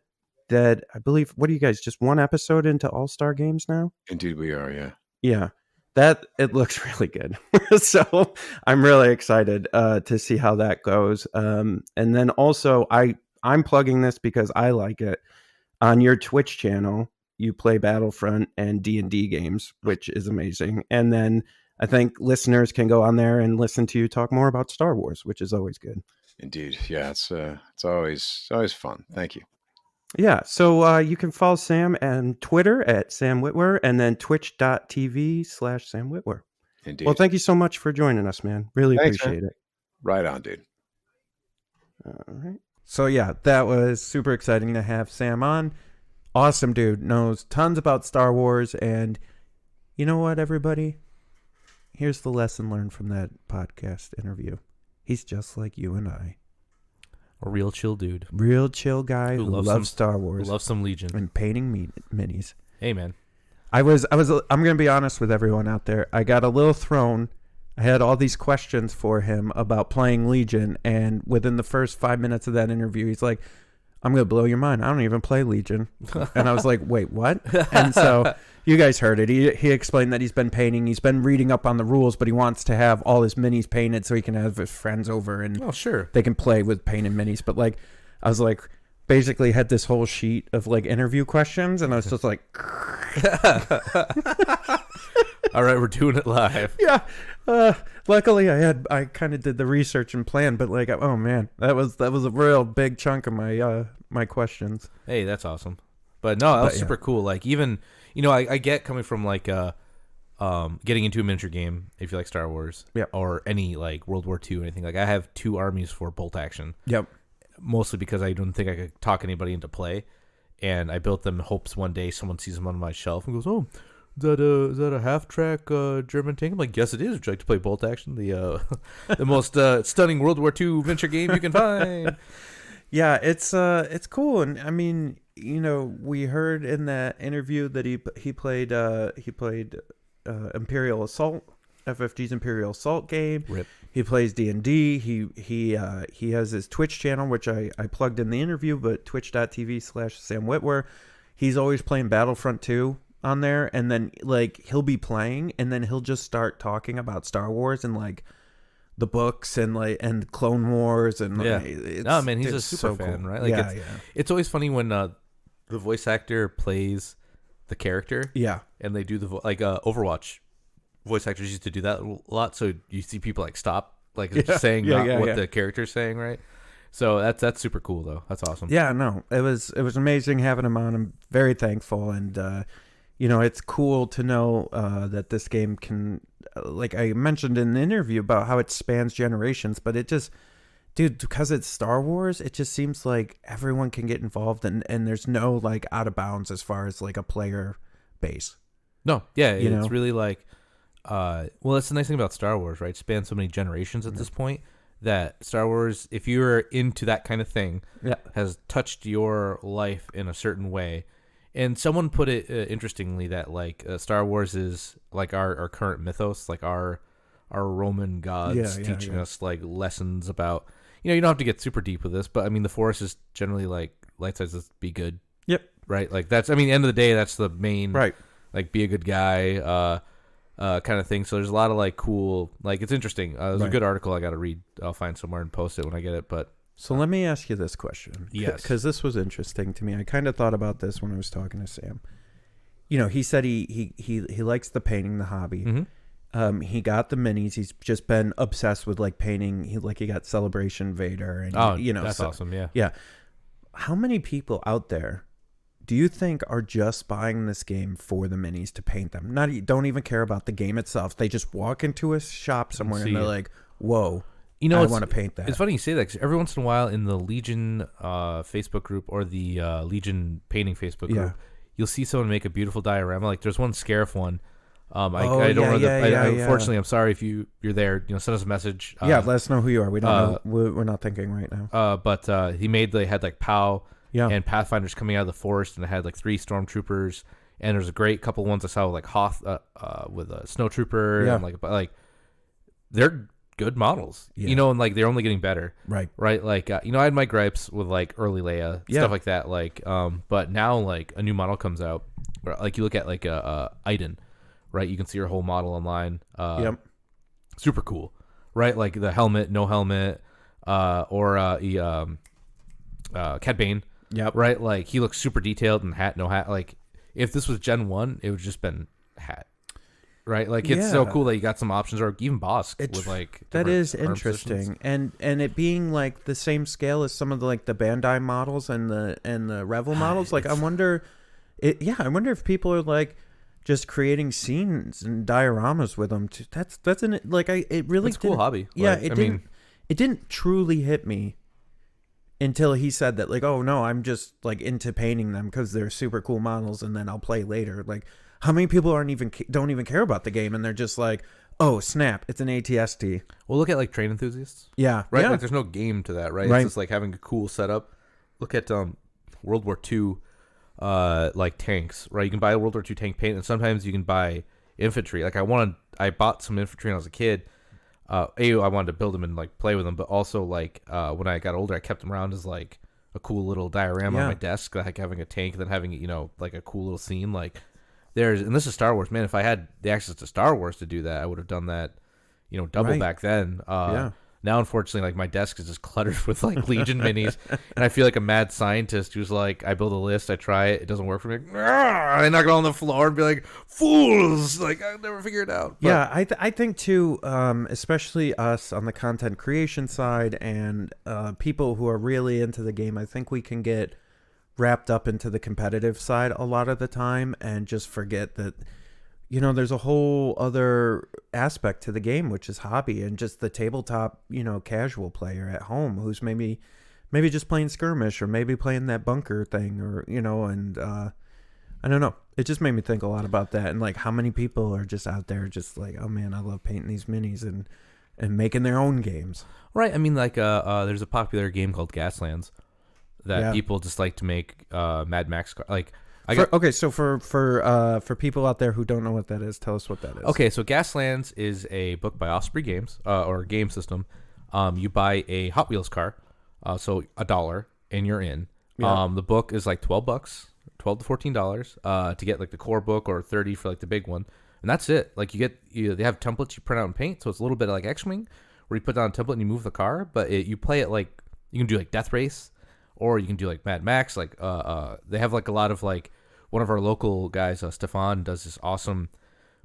Speaker 1: I believe, what are you guys, just one episode into All-Star Games now?
Speaker 4: Indeed we are, yeah.
Speaker 1: Yeah. That it looks really good. So I'm really excited to see how that goes. And then also I'm plugging this because I like it. On your Twitch channel, you play Battlefront and D&D games, which is amazing. And then I think listeners can go on there and listen to you talk more about Star Wars, which is always good.
Speaker 4: Indeed. Yeah, it's always fun. Thank you.
Speaker 1: Yeah, so you can follow Sam on Twitter at Sam Witwer and then twitch.tv/Sam Witwer.
Speaker 4: Indeed.
Speaker 1: Well, thank you so much for joining us, man. Really appreciate it.
Speaker 4: Right on, dude.
Speaker 1: All right. So, yeah, that was super exciting to have Sam on. Awesome dude. Knows tons about Star Wars. And you know what, everybody? Here's the lesson learned from that podcast interview. He's just like you and I.
Speaker 2: A real chill dude.
Speaker 1: Real chill guy who loves Star Wars.
Speaker 2: Who loves some Legion.
Speaker 1: And painting minis.
Speaker 2: Hey, man.
Speaker 1: I'm going to be honest with everyone out there. I got a little thrown. I had all these questions for him about playing Legion. And within the first 5 minutes of that interview, he's like, I'm going to blow your mind. I don't even play Legion. And I was like, wait, what? And so you guys heard it. He explained that he's been painting. He's been reading up on the rules, but he wants to have all his minis painted so he can have his friends over and they can play with painted minis. But like, I was like, basically had this whole sheet of like interview questions, and I was just like,
Speaker 2: all right, we're doing it live.
Speaker 1: Yeah. Luckily I kind of did the research and plan, but like, oh man, that was a real big chunk of my questions.
Speaker 2: Hey, that's awesome. But no, that was super cool. Like, even, I get coming from like getting into a miniature game if you like Star Wars, or any like World War II or anything. Like, I have 2 armies for bolt action.
Speaker 1: Yep.
Speaker 2: Mostly because I don't think I could talk anybody into play, and I built them in hopes one day someone sees them on my shelf and goes, "Oh, is that a half-track German tank?" I'm like, "Yes, it is. Would you like to play bolt action, the most stunning World War II venture game you can find?"
Speaker 1: Yeah, it's cool, and I mean, we heard in that interview that he played Imperial Assault, FFG's Imperial Assault game.
Speaker 2: Rip.
Speaker 1: He plays D&D. He has his Twitch channel, which I plugged in the interview, but twitch.tv/Sam Witwer. He's always playing Battlefront 2 on there, and then like he'll be playing, and then he'll just start talking about Star Wars and like the books and Clone Wars and
Speaker 2: no, man, he's a super fan, cool. Right? Like, it's always funny when the voice actor plays the character, and they do the Overwatch. voice actors used to do that a lot. So you see people like stop, like just saying what the character's saying, right? So that's super cool though. That's awesome.
Speaker 1: Yeah, no, it was amazing having him on. I'm very thankful, and it's cool to know that this game can, like I mentioned in the interview about how it spans generations, but it just, dude, because it's Star Wars, it just seems like everyone can get involved, and there's no like out of bounds as far as like a player base.
Speaker 2: No, yeah, it's really like, well, that's the nice thing about Star Wars, right? It spans so many generations at this point that Star Wars, if you're into that kind of thing, has touched your life in a certain way. And someone put it interestingly that like Star Wars is like our current mythos, like our Roman gods teaching us like lessons about, you don't have to get super deep with this, but I mean the Force is generally like light says be good.
Speaker 1: Yep.
Speaker 2: Right. Like that's, I mean, at the end of the day, that's the main,
Speaker 1: right.
Speaker 2: Like be a good guy, kind of thing. So there's a lot of like cool, like it's interesting. There's a good article I got to read. I'll find somewhere and post it when I get it. But
Speaker 1: so let me ask you this question.
Speaker 2: Yes.
Speaker 1: Because this was interesting to me. I kind of thought about this when I was talking to Sam. He said he likes the painting, the hobby.
Speaker 2: Mm-hmm.
Speaker 1: He got the minis. He's just been obsessed with like painting. He got Celebration Vader, and
Speaker 2: that's awesome. Yeah.
Speaker 1: Yeah. How many people out there do you think are just buying this game for the minis to paint them? Don't even care about the game itself. They just walk into a shop somewhere and they're like, "Whoa, I want to paint that."
Speaker 2: It's funny you say that, 'cause every once in a while in the Legion Facebook group or the Legion painting Facebook group, you'll see someone make a beautiful diorama. Like there's one Scarif one. I don't know. Unfortunately, I'm sorry if you're there. Send us a message.
Speaker 1: Let us know who you are. We don't know. We're not thinking right now.
Speaker 2: But they had like POW and Pathfinders coming out of the forest, and it had like 3 stormtroopers, and there's a great couple ones I saw with like Hoth with a snowtrooper, and like they're good models, and like they're only getting better, right? Like I had my gripes with like early Leia stuff like that, like but now like a new model comes out, like you look at like Iden. Right, you can see her whole model online. Super cool, right? Like the helmet, no helmet, or Cad Bane.
Speaker 1: Yep.
Speaker 2: Right, like he looks super detailed and hat, no hat. Like if this was Gen 1, it would just been hat. Right, like it's so cool that you got some options, or even Bosk with like
Speaker 1: that is interesting, and it being like the same scale as some of the like the Bandai models and the Revel models. Like I wonder if people are like just creating scenes and dioramas with them too. That's it really
Speaker 2: it's a cool hobby.
Speaker 1: Yeah, like, it didn't truly hit me until he said that, like, oh no, I'm just like into painting them because they're super cool models, and then I'll play later. Like, how many people don't even care about the game, and they're just like, oh snap, it's an ATST.
Speaker 2: Well, look at like train enthusiasts.
Speaker 1: Yeah,
Speaker 2: right.
Speaker 1: Yeah.
Speaker 2: Like, there's no game to that, right? It's just like having a cool setup. Look at World War II. Like tanks, right? You can buy a World War II tank paint, and sometimes you can buy infantry. Like I bought some infantry when I was a kid. I wanted to build them and like play with them, but also like when I got older, I kept them around as like a cool little diorama on my desk, like having a tank, and then having like a cool little scene. Like and this is Star Wars, man. If I had the access to Star Wars to do that, I would have done that, double back then. Now, unfortunately, like my desk is just cluttered with like Legion minis, and I feel like a mad scientist who's like, I build a list, I try it, it doesn't work for me. I knock it on the floor and be like, fools! Like I'll never figure it out. But,
Speaker 1: I think too, especially us on the content creation side and people who are really into the game. I think we can get wrapped up into the competitive side a lot of the time and just forget that. There's a whole other aspect to the game, which is hobby and just the tabletop, casual player at home who's maybe just playing skirmish or maybe playing that bunker thing or, and I don't know. It just made me think a lot about that and like how many people are just out there just like, oh man, I love painting these minis and making their own games.
Speaker 2: Right. I mean, like there's a popular game called Gaslands that people just like to make Mad Max like.
Speaker 1: So for people out there who don't know what that is, tell us what that is.
Speaker 2: Okay, so Gaslands is a book by Osprey Games, or a game system. You buy a Hot Wheels car, so $1, and you're in. Yeah. The book is like $12, $12 to $14 to get like the core book, or $30 for like the big one, and that's it. Like they have templates you print out and paint, so it's a little bit like X-Wing, where you put down a template and you move the car, but you play it like you can do like Death Race, or you can do like Mad Max. Like they have like a lot of like. One of our local guys, Stefan, does this awesome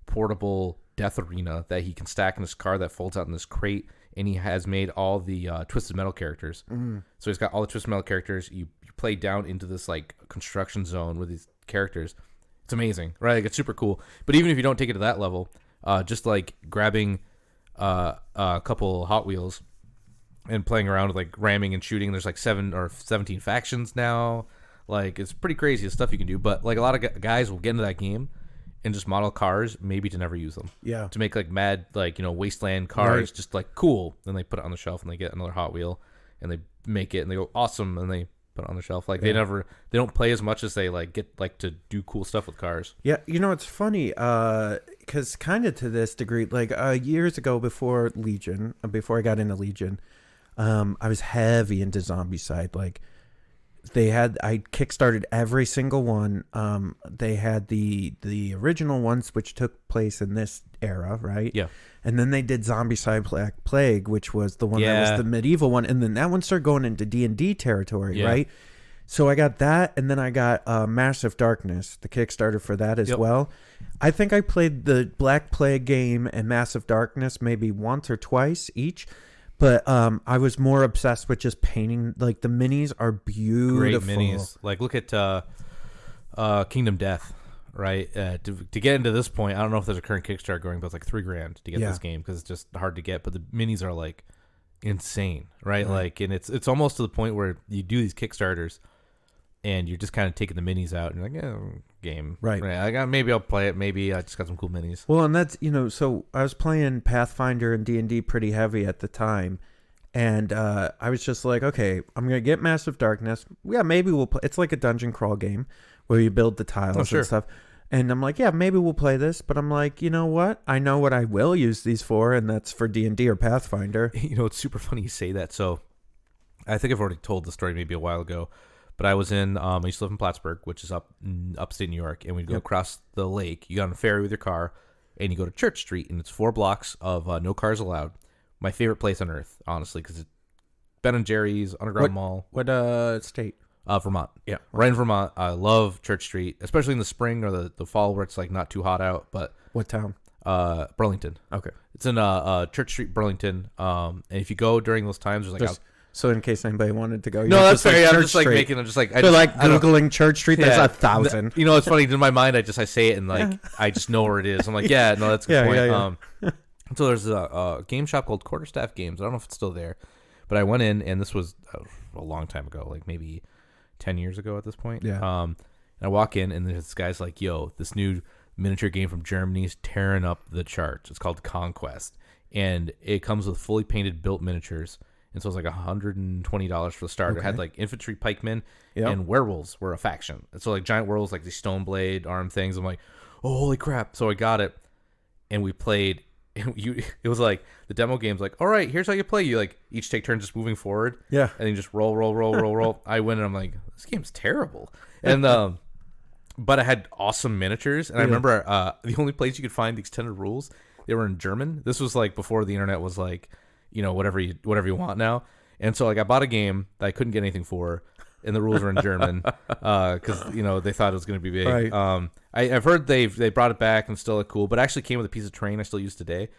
Speaker 2: portable death arena that he can stack in his car that folds out in this crate, and he has made all the Twisted Metal characters. So he's got all the Twisted Metal characters. You play down into this like construction zone with these characters. It's amazing, right? Like, it's super cool. But even if you don't take it to that level, just like grabbing a couple Hot Wheels and playing around with like ramming and shooting. There's like 7 or 17 factions now. Like, it's pretty crazy the stuff you can do. But like a lot of guys will get into that game and just model cars, maybe to never use them. Yeah. To make like mad, like, wasteland cars, just like cool. Then they put it on the shelf and they get another Hot Wheel and they make it and they go awesome and they put it on the shelf. Like, they don't play as much as they like get like to do cool stuff with cars. Yeah.
Speaker 1: It's funny because kind of to this degree, like years ago before I got into Legion, I was heavy into Zombicide. Like, I kickstarted every single one. They had the original ones, which took place in this era, right? Yeah. And then they did Zombicide Black Plague, which was the one that was the medieval one. And then that one started going into D&D territory, right? So I got that, and then I got Massive Darkness, the Kickstarter for that as well. I think I played the Black Plague game and Massive Darkness maybe once or twice each. But I was more obsessed with just painting. Like, the minis are beautiful.
Speaker 2: Great minis. Like, look at Kingdom Death, right? To get into this point, I don't know if there's a current Kickstarter going, but it's like $3,000 to get this game because it's just hard to get. But the minis are like insane, right? Like, and it's almost to the point where you do these Kickstarters and you're just kind of taking the minis out and you're like, game. Right. Maybe I'll play it. Maybe I just got some cool minis.
Speaker 1: Well, and that's, so I was playing Pathfinder and D&D pretty heavy at the time. And I was just like, okay, I'm going to get Massive Darkness. Yeah, maybe we'll play. It's like a dungeon crawl game where you build the tiles and stuff. And I'm like, yeah, maybe we'll play this. But I'm like, you know what? I know what I will use these for, and that's for D&D or Pathfinder.
Speaker 2: It's super funny you say that. So I think I've already told the story maybe a while ago. But I was I used to live in Plattsburgh, which is upstate New York, and we'd go across the lake. You got on a ferry with your car, and you go to Church Street, and it's 4 blocks of no cars allowed. My favorite place on earth, honestly, because it's Ben & Jerry's, Underground Mall.
Speaker 1: What state?
Speaker 2: Vermont. Yeah. Right in Vermont. I love Church Street, especially in the spring or the fall where it's like not too hot out. But
Speaker 1: what town?
Speaker 2: Burlington. Okay. It's in Church Street, Burlington. And if you go during those times, there's like...
Speaker 1: So in case anybody wanted to go,
Speaker 2: no, that's fair. I'm just like making. I'm just like,
Speaker 1: Googling Church Street. There's 1,000.
Speaker 2: It's funny. In my mind, I say it and like I just know where it is. I'm like, no, that's a good point. Yeah. So there's a game shop called Quarterstaff Games. I don't know if it's still there, but I went in and this was a long time ago, like maybe 10 years ago at this point. Yeah. And I walk in and this guy's like, "Yo, this new miniature game from Germany is tearing up the charts. It's called Conquest, and it comes with fully painted built miniatures." And so it was like $120 for the start. Okay. It had like infantry pikemen and werewolves were a faction. And so like giant werewolves, like these stone blade arm things. I'm like, oh, holy crap. So I got it and we played. And it was like the demo game's like, all right, here's how you play. You like each take turns just moving forward. Yeah. And then just roll. I win and I'm like, this game's terrible. And but I had awesome miniatures. And I remember the only place you could find the extended rules, they were in German. This was like before the internet was like, whatever you want now. And so like I bought a game that I couldn't get anything for, and the rules were in German because they thought it was going to be big. Right. I've heard they brought it back and still look cool, but it actually came with a piece of terrain I still use today.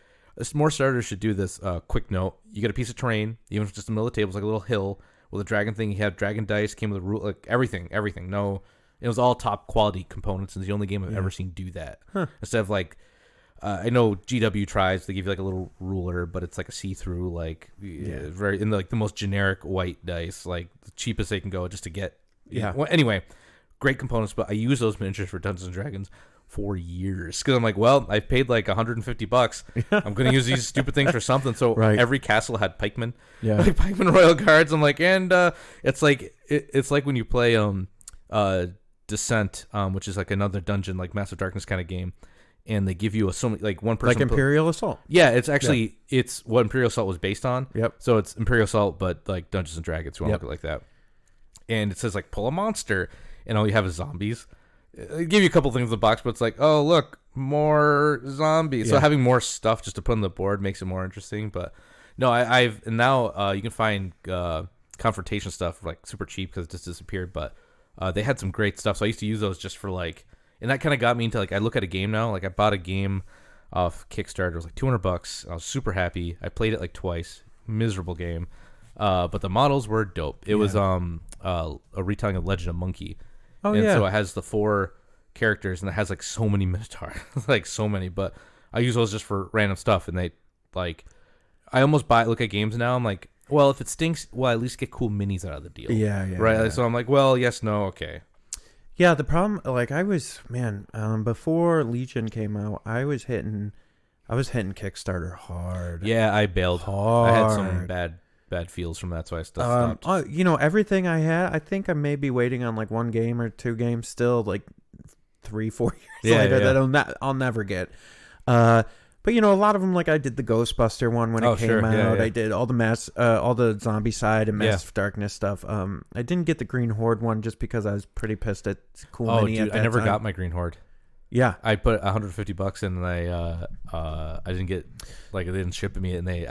Speaker 2: More starters should do this. Quick note: you get a piece of terrain, even if it's just in the middle of the table, it's like a little hill with a dragon thing. You have dragon dice, came with a rule, like everything. No, it was all top quality components, and it's the only game I've ever seen do that. Instead of like. I know GW tries. They give you like a little ruler, but it's like a see-through, like very in like the most generic white dice, like the cheapest they can go just to get. Yeah. Well, anyway, great components, but I use those miniatures for Dungeons and Dragons for years because I'm like, well, I paid like $150. I'm going to use these stupid things for something. So every castle had pikemen, like pikemen royal guards. I'm like, and it's like when you play Descent, which is like another dungeon, like Massive Darkness kind of game. And they give you like one person.
Speaker 1: Like Imperial Assault.
Speaker 2: Yeah, it's actually, it's what Imperial Assault was based on. Yep. So it's Imperial Assault, but like Dungeons and Dragons, you want to look at it like that. And it says like, pull a monster, and all you have is zombies. They give you a couple things in the box, but it's like, oh, look, more zombies. So having more stuff just to put on the board makes it more interesting. But no, and now you can find confrontation stuff like super cheap because it just disappeared. But they had some great stuff. So I used to use those just for like, and that kind of got me into like, I look at a game now, like I bought a game off Kickstarter. It was like $200. I was super happy. I played it like twice. Miserable game. But the models were dope. It was a retelling of Legend of Monkey.
Speaker 1: Oh,
Speaker 2: and
Speaker 1: yeah.
Speaker 2: so it has the 4 characters, and it has like so many Minotaur. Like so many. But I use those just for random stuff, and they like I almost look at games now, I'm like, well, if it stinks, well, at least get cool minis out of the deal.
Speaker 1: Yeah.
Speaker 2: Right?
Speaker 1: Yeah.
Speaker 2: So I'm like, well, yes, no, okay.
Speaker 1: Yeah, the problem, like, before Legion came out, I was hitting Kickstarter hard.
Speaker 2: Yeah, I bailed.
Speaker 1: Hard.
Speaker 2: I had some bad feels from that, so I still stopped.
Speaker 1: Everything I had, I think I may be waiting on like 1 game or 2 games still, like 3-4 years later that I'll never get. But a lot of them, like I did the Ghostbuster one when it came out.
Speaker 2: Yeah.
Speaker 1: I did all the Zombie Side and Massive Darkness stuff. I didn't get the Green Horde one just because I was pretty pissed at Cool Mini at that
Speaker 2: I never
Speaker 1: time.
Speaker 2: got my Green Horde.
Speaker 1: Yeah,
Speaker 2: I put $150 in, and I didn't get, like, they didn't ship to me, and I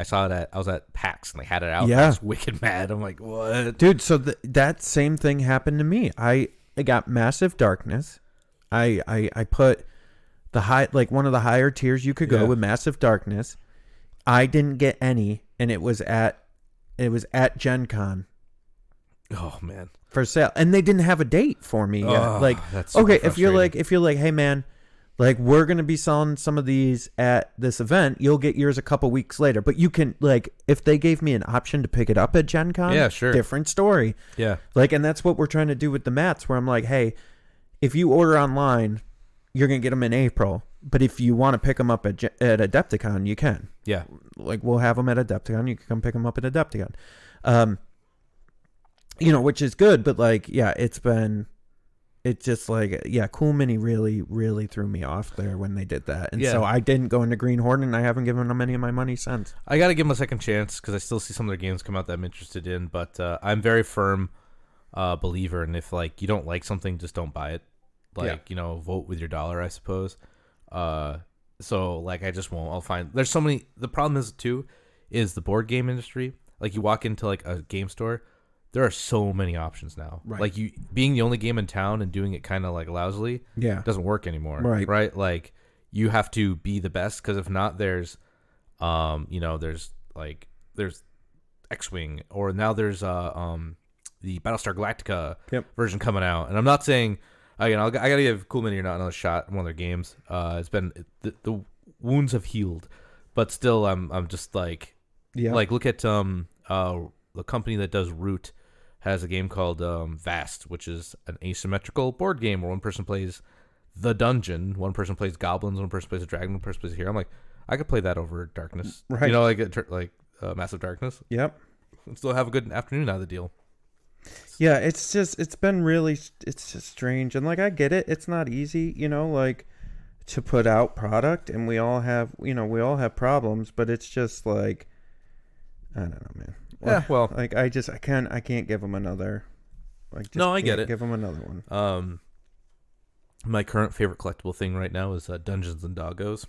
Speaker 2: was at PAX and they had it out.
Speaker 1: Yeah,
Speaker 2: I was wicked mad. I'm like, what,
Speaker 1: dude? So that same thing happened to me. I got Massive Darkness. I put the one of the higher tiers you could go with Massive Darkness. I didn't get any, and it was at Gen Con.
Speaker 2: Oh man,
Speaker 1: for sale, and they didn't have a date for me yet. Like,
Speaker 2: that's
Speaker 1: okay, if you're like, hey man, like, we're gonna be selling some of these at this event, you'll get yours a couple weeks later. But you can, like, if they gave me an option to pick it up at Gen Con,
Speaker 2: yeah, sure,
Speaker 1: different story.
Speaker 2: Yeah,
Speaker 1: like, and that's what we're trying to do with the mats, where I'm like, hey, if you order online, you're gonna get them in April. But if you want to pick them up at Adepticon, you can.
Speaker 2: Yeah,
Speaker 1: like, we'll have them at Adepticon. You can come pick them up at Adepticon. Which is good, but like, yeah, it's just like, yeah, Cool Mini really, really threw me off there when they did that. And so I didn't go into Green Horde, and I haven't given them any of my money since.
Speaker 2: I got to give them a second chance because I still see some of their games come out that I'm interested in, but I'm very firm believer. And if, like, you don't like something, just don't buy it. Like, vote with your dollar, I suppose. So like, I just won't. I'll find, there's so many. The problem is too, is the board game industry. Like, you walk into like a game store, there are so many options now. Right. Like, you being the only game in town and doing it kind of like lousily, doesn't work anymore. Right. Like, you have to be the best, because if not, there's, there's X-Wing, or now there's the Battlestar Galactica version coming out. And I'm not saying, again, I gotta give Cool Mini another shot in one of their games. It's been the wounds have healed, but still, I'm just like, like, look at the company that does Root has a game called Vast, which is an asymmetrical board game where one person plays the dungeon, one person plays goblins, one person plays a dragon, one person plays a hero. I'm like, I could play that over Darkness,
Speaker 1: right?
Speaker 2: Like Massive Darkness.
Speaker 1: Yep.
Speaker 2: And still have a good afternoon out of the deal.
Speaker 1: Yeah, it's just strange, and like, I get it. It's not easy, like, to put out product, and we all have problems, but it's just like, I don't know, man.
Speaker 2: Well,
Speaker 1: like, I can't give them another. Like, just
Speaker 2: no, I get it.
Speaker 1: Give them another one.
Speaker 2: My current favorite collectible thing right now is Dungeons and Doggos.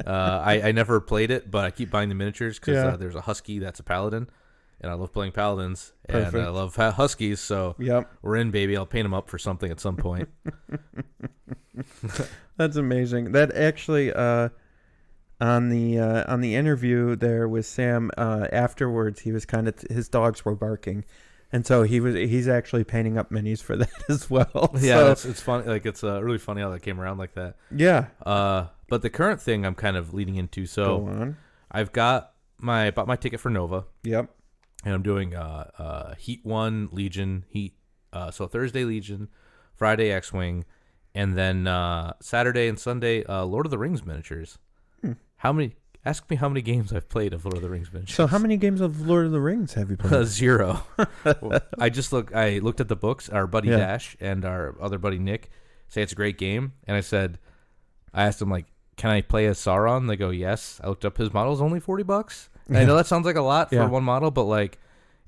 Speaker 2: I never played it, but I keep buying the miniatures because there's a husky that's a paladin, and I love playing paladins. Perfect. And I love huskies, so we're in, baby. I'll paint them up for something at some point.
Speaker 1: That's amazing. That actually, on the interview there with Sam, afterwards, he was his dogs were barking, and so he's actually painting up minis for that as well.
Speaker 2: Yeah, so, it's funny. Like, it's really funny how that came around like that.
Speaker 1: Yeah.
Speaker 2: But the current thing I'm kind of leading into. So
Speaker 1: go on.
Speaker 2: I've bought my ticket for Nova.
Speaker 1: Yep.
Speaker 2: And I'm doing Heat 1, Legion, Heat. So Thursday Legion, Friday X-Wing, and then Saturday and Sunday Lord of the Rings miniatures. Ask me how many games I've played of Lord of the Rings miniatures.
Speaker 1: So how many games of Lord of the Rings have you played?
Speaker 2: 0. I looked at the books. Our buddy Dash and our other buddy Nick say it's a great game, and I asked them, like, can I play as Sauron? They go, yes. I looked up his model, is only $40. And I know that sounds like a lot for one model, but like,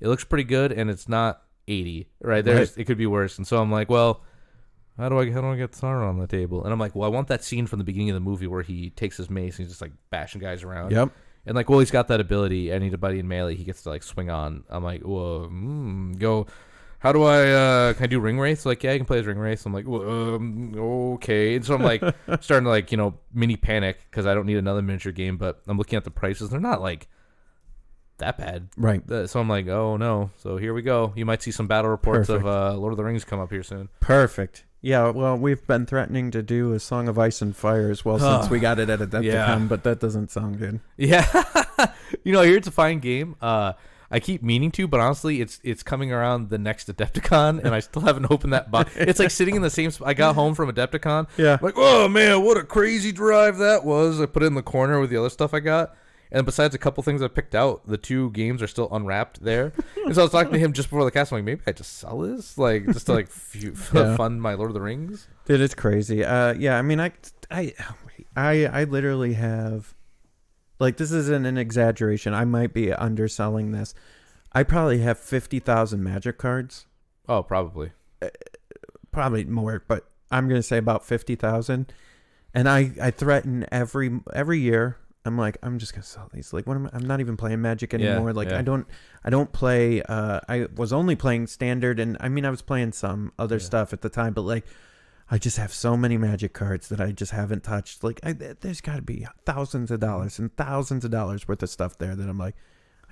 Speaker 2: it looks pretty good, and it's not $80. Right? It could be worse. And so I'm like, well, how do I get Sauron on the table? And I'm like, well, I want that scene from the beginning of the movie where he takes his mace and he's just like bashing guys around. Yep. And like, well, he's got that ability. I need a buddy in melee he gets to like swing on. I'm like, whoa, go. how do I can I do ring race? Like, yeah, you can play as ring race. I'm like, well, okay. And so I'm like starting to like, mini panic because I don't need another miniature game, but I'm looking at the prices. They're not like that bad.
Speaker 1: Right.
Speaker 2: So I'm like, oh no. So here we go. You might see some battle reports of Lord of the Rings come up here soon.
Speaker 1: Perfect. Yeah, well, we've been threatening to do a Song of Ice and Fire as well since we got it at Adepticon, but that doesn't sound good.
Speaker 2: Yeah. Here's a fine game. I keep meaning to, but honestly, it's coming around the next Adepticon, and I still haven't opened that box. It's like sitting in the same spot. I got home from Adepticon.
Speaker 1: Yeah.
Speaker 2: Like, oh, man, what a crazy drive that was. I put it in the corner with the other stuff I got. And besides a couple things I picked out, the 2 games are still unwrapped there. And so I was talking to him just before the cast. I'm like, maybe I just sell this? Like, just to, like, fund my Lord of the Rings?
Speaker 1: Dude, it's crazy. Yeah, I mean, I literally have... Like, this isn't an exaggeration. I might be underselling this. I probably have 50,000 Magic cards.
Speaker 2: Oh, probably.
Speaker 1: Probably more, but I'm going to say about 50,000. And I threaten every year. I'm like, I'm just going to sell these. Like, I'm not even playing Magic anymore. I don't play. I was only playing Standard, and I mean, I was playing some other stuff at the time, but like, I just have so many Magic cards that I just haven't touched. Like, there's got to be thousands of dollars and thousands of dollars worth of stuff there that I'm like,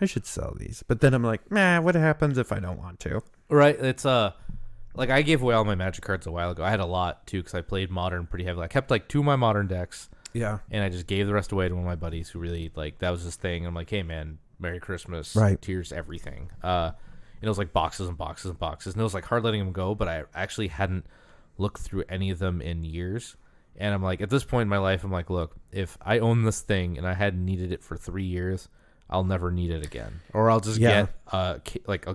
Speaker 1: I should sell these. But then I'm like, what happens if I don't want to?
Speaker 2: Right. It's like I gave away all my Magic cards a while ago. I had a lot too because I played Modern pretty heavily. I kept like 2 of my Modern decks. Yeah. And I just gave the rest away to one of my buddies who really like that was his thing. I'm like, hey man, Merry Christmas.
Speaker 1: Right.
Speaker 2: Tears, everything. And it was like boxes and boxes and boxes. And it was like hard letting them go, but I actually hadn't looked through any of them in years. And I'm like, at this point in my life, I'm like, look, if I own this thing and I hadn't needed it for 3 years, I'll never need it again. Or I'll just get I'll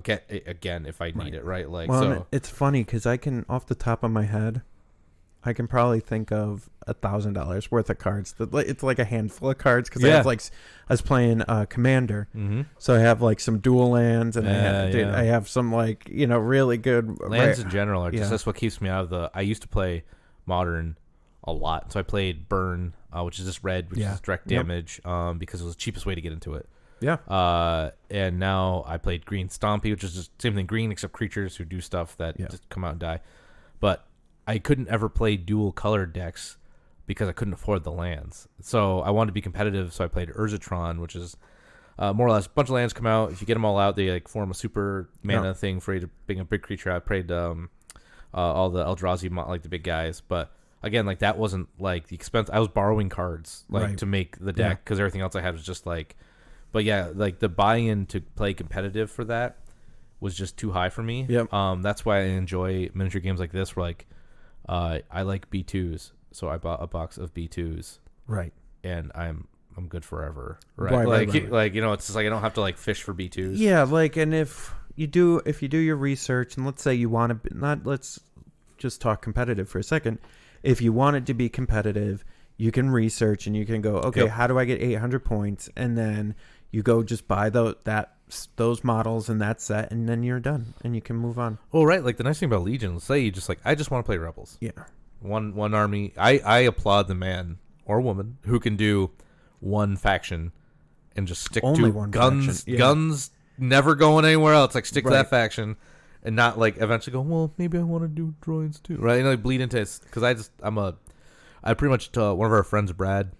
Speaker 2: get it again if I need it, right? Like, well, so
Speaker 1: it's funny because I can, off the top of my head, I can probably think of $1,000 worth of cards. It's like a handful of cards because I have like, I was playing Commander, so I have like some dual lands, and I have some like really good
Speaker 2: lands in general. Are just that's what keeps me out of the. I used to play Modern a lot, so I played Burn, which is just red, which is direct damage, because it was the cheapest way to get into it. Yeah. And now I played Green Stompy, which is just same thing, green except creatures who do stuff that just come out and die, but I couldn't ever play dual colored decks because I couldn't afford the lands. So I wanted to be competitive, so I played Urzatron, which is more or less a bunch of lands come out. If you get them all out, they like form a super mana thing for you to bring a big creature out. I played all the Eldrazi, like the big guys. But again, like that wasn't like the expense. I was borrowing cards to make the deck because everything else I had was just like... But yeah, like the buy-in to play competitive for that was just too high for me. Yep. That's why I enjoy miniature games like this where like... I like B2s, so I bought a box of B2s. Right. And I'm good forever. Right. Like it's just like I don't have to like fish for B2s.
Speaker 1: Yeah, like, and if you do your research, and let's say you want to let's just talk competitive for a second. If you want it to be competitive, you can research and you can go, okay, how do I get 800 points? And then you go just buy those models and that set, and then you're done and you can move on.
Speaker 2: Well, right, like the nice thing about Legion, let's say you just like, I just want to play Rebels. Yeah. One army. I applaud the man or woman who can do one faction and just stick only to one guns. Guns never going anywhere else. Like stick to that faction and not like eventually go, well, maybe I want to do droids too. Right. And like bleed into it because I pretty much one of our friends, Brad,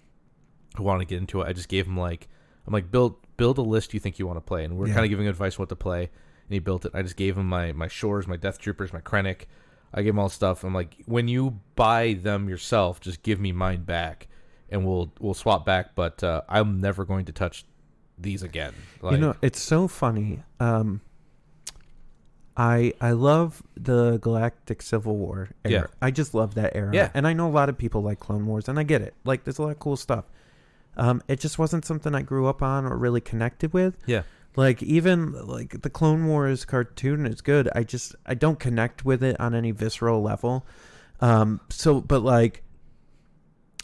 Speaker 2: who wanted to get into it. I just gave him like, I'm like, build a list you think you want to play, and we're kind of giving advice what to play, and he built it. I just gave him my Shores, my Death Troopers, my Krennic. I gave him all the stuff. I'm like, when you buy them yourself, just give me mine back, and we'll swap back. But I'm never going to touch these again. Like,
Speaker 1: it's so funny. I love the Galactic Civil War era. Yeah. I just love that era. Yeah. And I know a lot of people like Clone Wars, and I get it. Like, there's a lot of cool stuff. It just wasn't something I grew up on or really connected with. Yeah. Like, even like the Clone Wars cartoon is good. I don't connect with it on any visceral level. But like,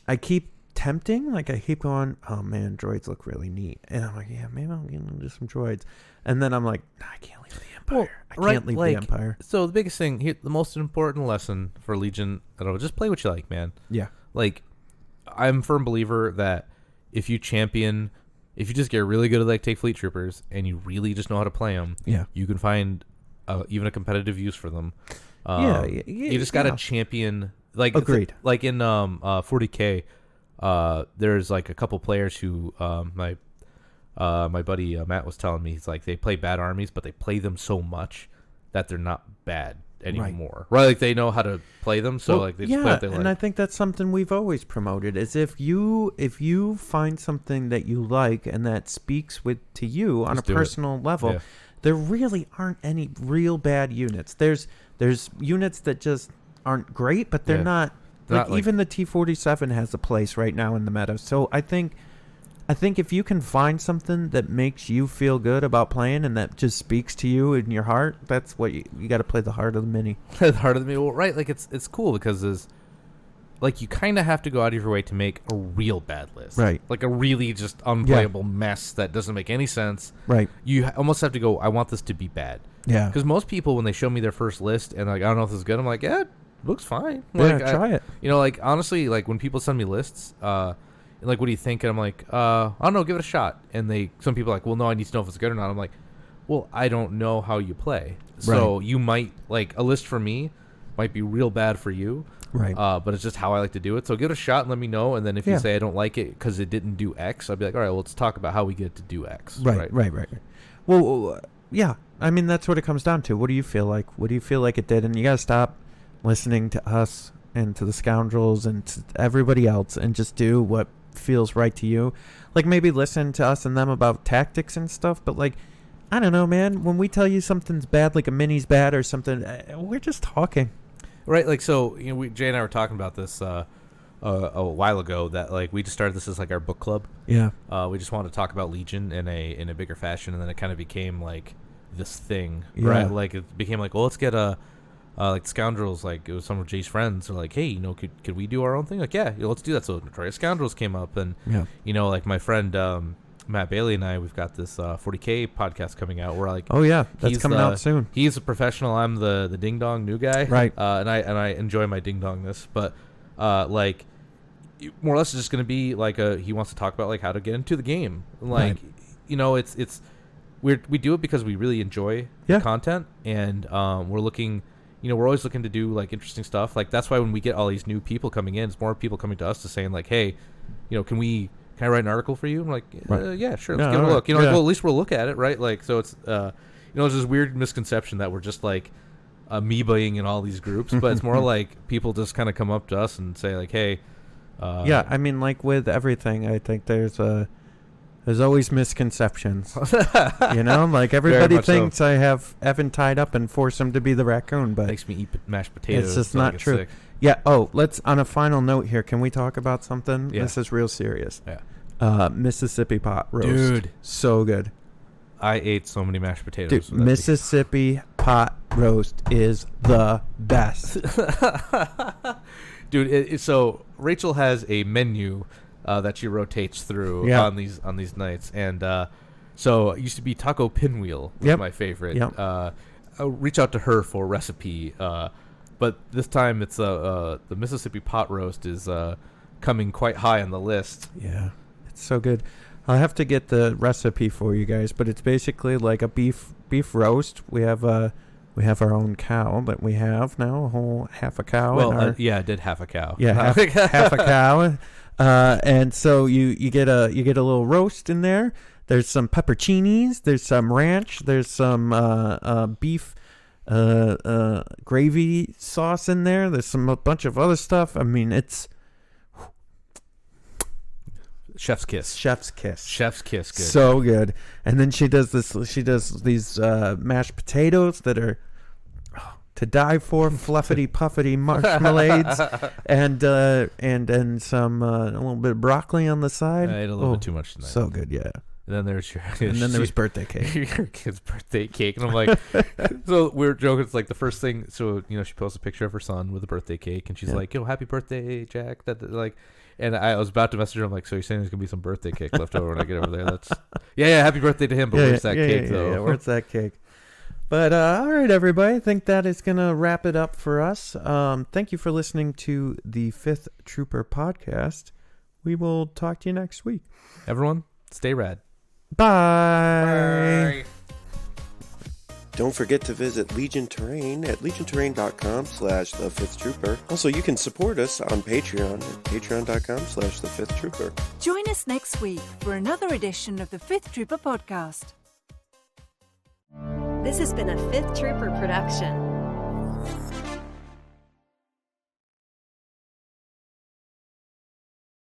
Speaker 1: I keep tempting. Like, I keep going, oh man, droids look really neat. And I'm like, yeah, maybe I'm getting into some droids. And then I'm like, nah, I can't leave the Empire. Well, I can't leave the Empire.
Speaker 2: So the biggest thing here, the most important lesson for Legion, just play what you like, man. Yeah. Like, I'm a firm believer that if you just get really good at like take fleet troopers and you really just know how to play them, you can find even a competitive use for them.
Speaker 1: You
Speaker 2: just got to champion. Like
Speaker 1: agreed.
Speaker 2: Like in 40K, there's like a couple players who my buddy Matt was telling me, he's like, they play bad armies, but they play them so much that they're not bad anymore. Right? Like they know how to play them, so like they just play what they like.
Speaker 1: And I think that's something we've always promoted is if you find something that you like and that speaks to you on a personal level, there really aren't any real bad units. There's units that just aren't great, but they're not like even the T-47 has a place right now in the meta. So I think if you can find something that makes you feel good about playing and that just speaks to you in your heart, that's what you got to play the heart of the mini.
Speaker 2: The heart of the mini. Well, right. Like it's cool because there's like you kind of have to go out of your way to make a real bad list. Right. Like a really just unplayable mess that doesn't make any sense. Right. You almost have to go, I want this to be bad. Yeah. Because most people, when they show me their first list and like, I don't know if this is good, I'm like, yeah, it looks fine. Like,
Speaker 1: try it.
Speaker 2: You know, like honestly, like when people send me lists, like, what do you think? And I'm like, I don't know, give it a shot. And some people are like, well, no, I need to know if it's good or not. I'm like, well, I don't know how you play. So you might, like, a list for me might be real bad for you. Right. But it's just how I like to do it. So give it a shot and let me know. And then if you say I don't like it because it didn't do X, I'll be like, all right, well, let's talk about how we get to do X.
Speaker 1: Right. Well, yeah. I mean, that's what it comes down to. What do you feel like? What do you feel like it did? And you got to stop listening to us and to the scoundrels and to everybody else and just do what feels right to you. Like maybe listen to us and them about tactics and stuff, but like I don't know, man, when we tell you something's bad, like a mini's bad or something, we're just talking,
Speaker 2: right? Like, so you know, Jay and I were talking about this a while ago, that like we just started this as like our book club. We just wanted to talk about Legion in a bigger fashion, and then it kind of became like this thing, right? Like it became like, well, let's get like Scoundrels, like it was some of Jay's friends are like, hey, you know, could we do our own thing? Like, yeah, let's do that. So Notorious Scoundrels came up, and you know, like my friend Matt Bailey and I, we've got this 40K podcast coming out. We're like,
Speaker 1: oh yeah, that's coming out soon.
Speaker 2: He's a professional. I'm the ding dong new guy, right? And I enjoy my ding dongness, but like more or less it's just gonna be like he wants to talk about like how to get into the game, like you know, it's we do it because we really enjoy the content, and we're looking. You know, we're always looking to do like interesting stuff. Like that's why when we get all these new people coming in, it's more people coming to us to saying like, hey, you know, can I write an article for you? I'm like, yeah, sure, let's give it a look. You know, like, well, at least we'll look at it, right? Like, so it's you know, there's this weird misconception that we're just like amoebaing in all these groups, but it's more like people just kind of come up to us and say like, hey,
Speaker 1: yeah, I mean, like with everything, I think there's always misconceptions. You know, like everybody thinks I have Evan tied up and force him to be the raccoon, but
Speaker 2: makes me eat mashed potatoes.
Speaker 1: It's just not true. Sick. Yeah. Oh, let's on a final note here. Can we talk about something? Yeah. This is real serious. Yeah. Mississippi pot roast. Dude, so good.
Speaker 2: I ate so many mashed potatoes.
Speaker 1: Dude, Mississippi pot roast is the best.
Speaker 2: Dude, so Rachel has a menu that she rotates through on these nights, and so it used to be taco pinwheel was my favorite. I'll reach out to her for a recipe, but this time it's the Mississippi pot roast is coming quite high on the list.
Speaker 1: Yeah, it's so good. I'll have to get the recipe for you guys, but it's basically like a beef roast. We have our own cow, but we have now a whole half a cow.
Speaker 2: Well, I did half a cow.
Speaker 1: Yeah, half a cow. And so you get a little roast in there. There's some pepperoncinis. There's some ranch. There's some beef gravy sauce in there. There's a bunch of other stuff. I mean, it's
Speaker 2: chef's kiss.
Speaker 1: Chef's kiss.
Speaker 2: Chef's kiss. Good.
Speaker 1: So good. And then she does this. She does these mashed potatoes that are to die for, fluffity puffity marshmallows, and some a little bit of broccoli on the side.
Speaker 2: I ate a little bit too much tonight.
Speaker 1: So good, yeah.
Speaker 2: And then there's
Speaker 1: there was birthday cake.
Speaker 2: Your kid's birthday cake, and I'm like, so we were joking. It's like the first thing. So you know, she posts a picture of her son with a birthday cake, and she's like, "Yo, happy birthday, Jack!" That like. And I was about to message her. I'm like, so you're saying there's gonna be some birthday cake left over when I get over there? That's happy birthday to him. But where's that cake though?
Speaker 1: Yeah, where's that cake? But all right, everybody. I think that is gonna wrap it up for us. Thank you for listening to the Fifth Trooper podcast. We will talk to you next week.
Speaker 2: Everyone, stay rad.
Speaker 1: Bye.
Speaker 4: Bye.
Speaker 5: Don't forget to visit Legion Terrain at legionterrain.com/thefifthtrooper. Also, you can support us on Patreon at patreon.com/thefifthtrooper.
Speaker 3: Join us next week for another edition of the Fifth Trooper podcast.
Speaker 6: This has been a Fifth Trooper production.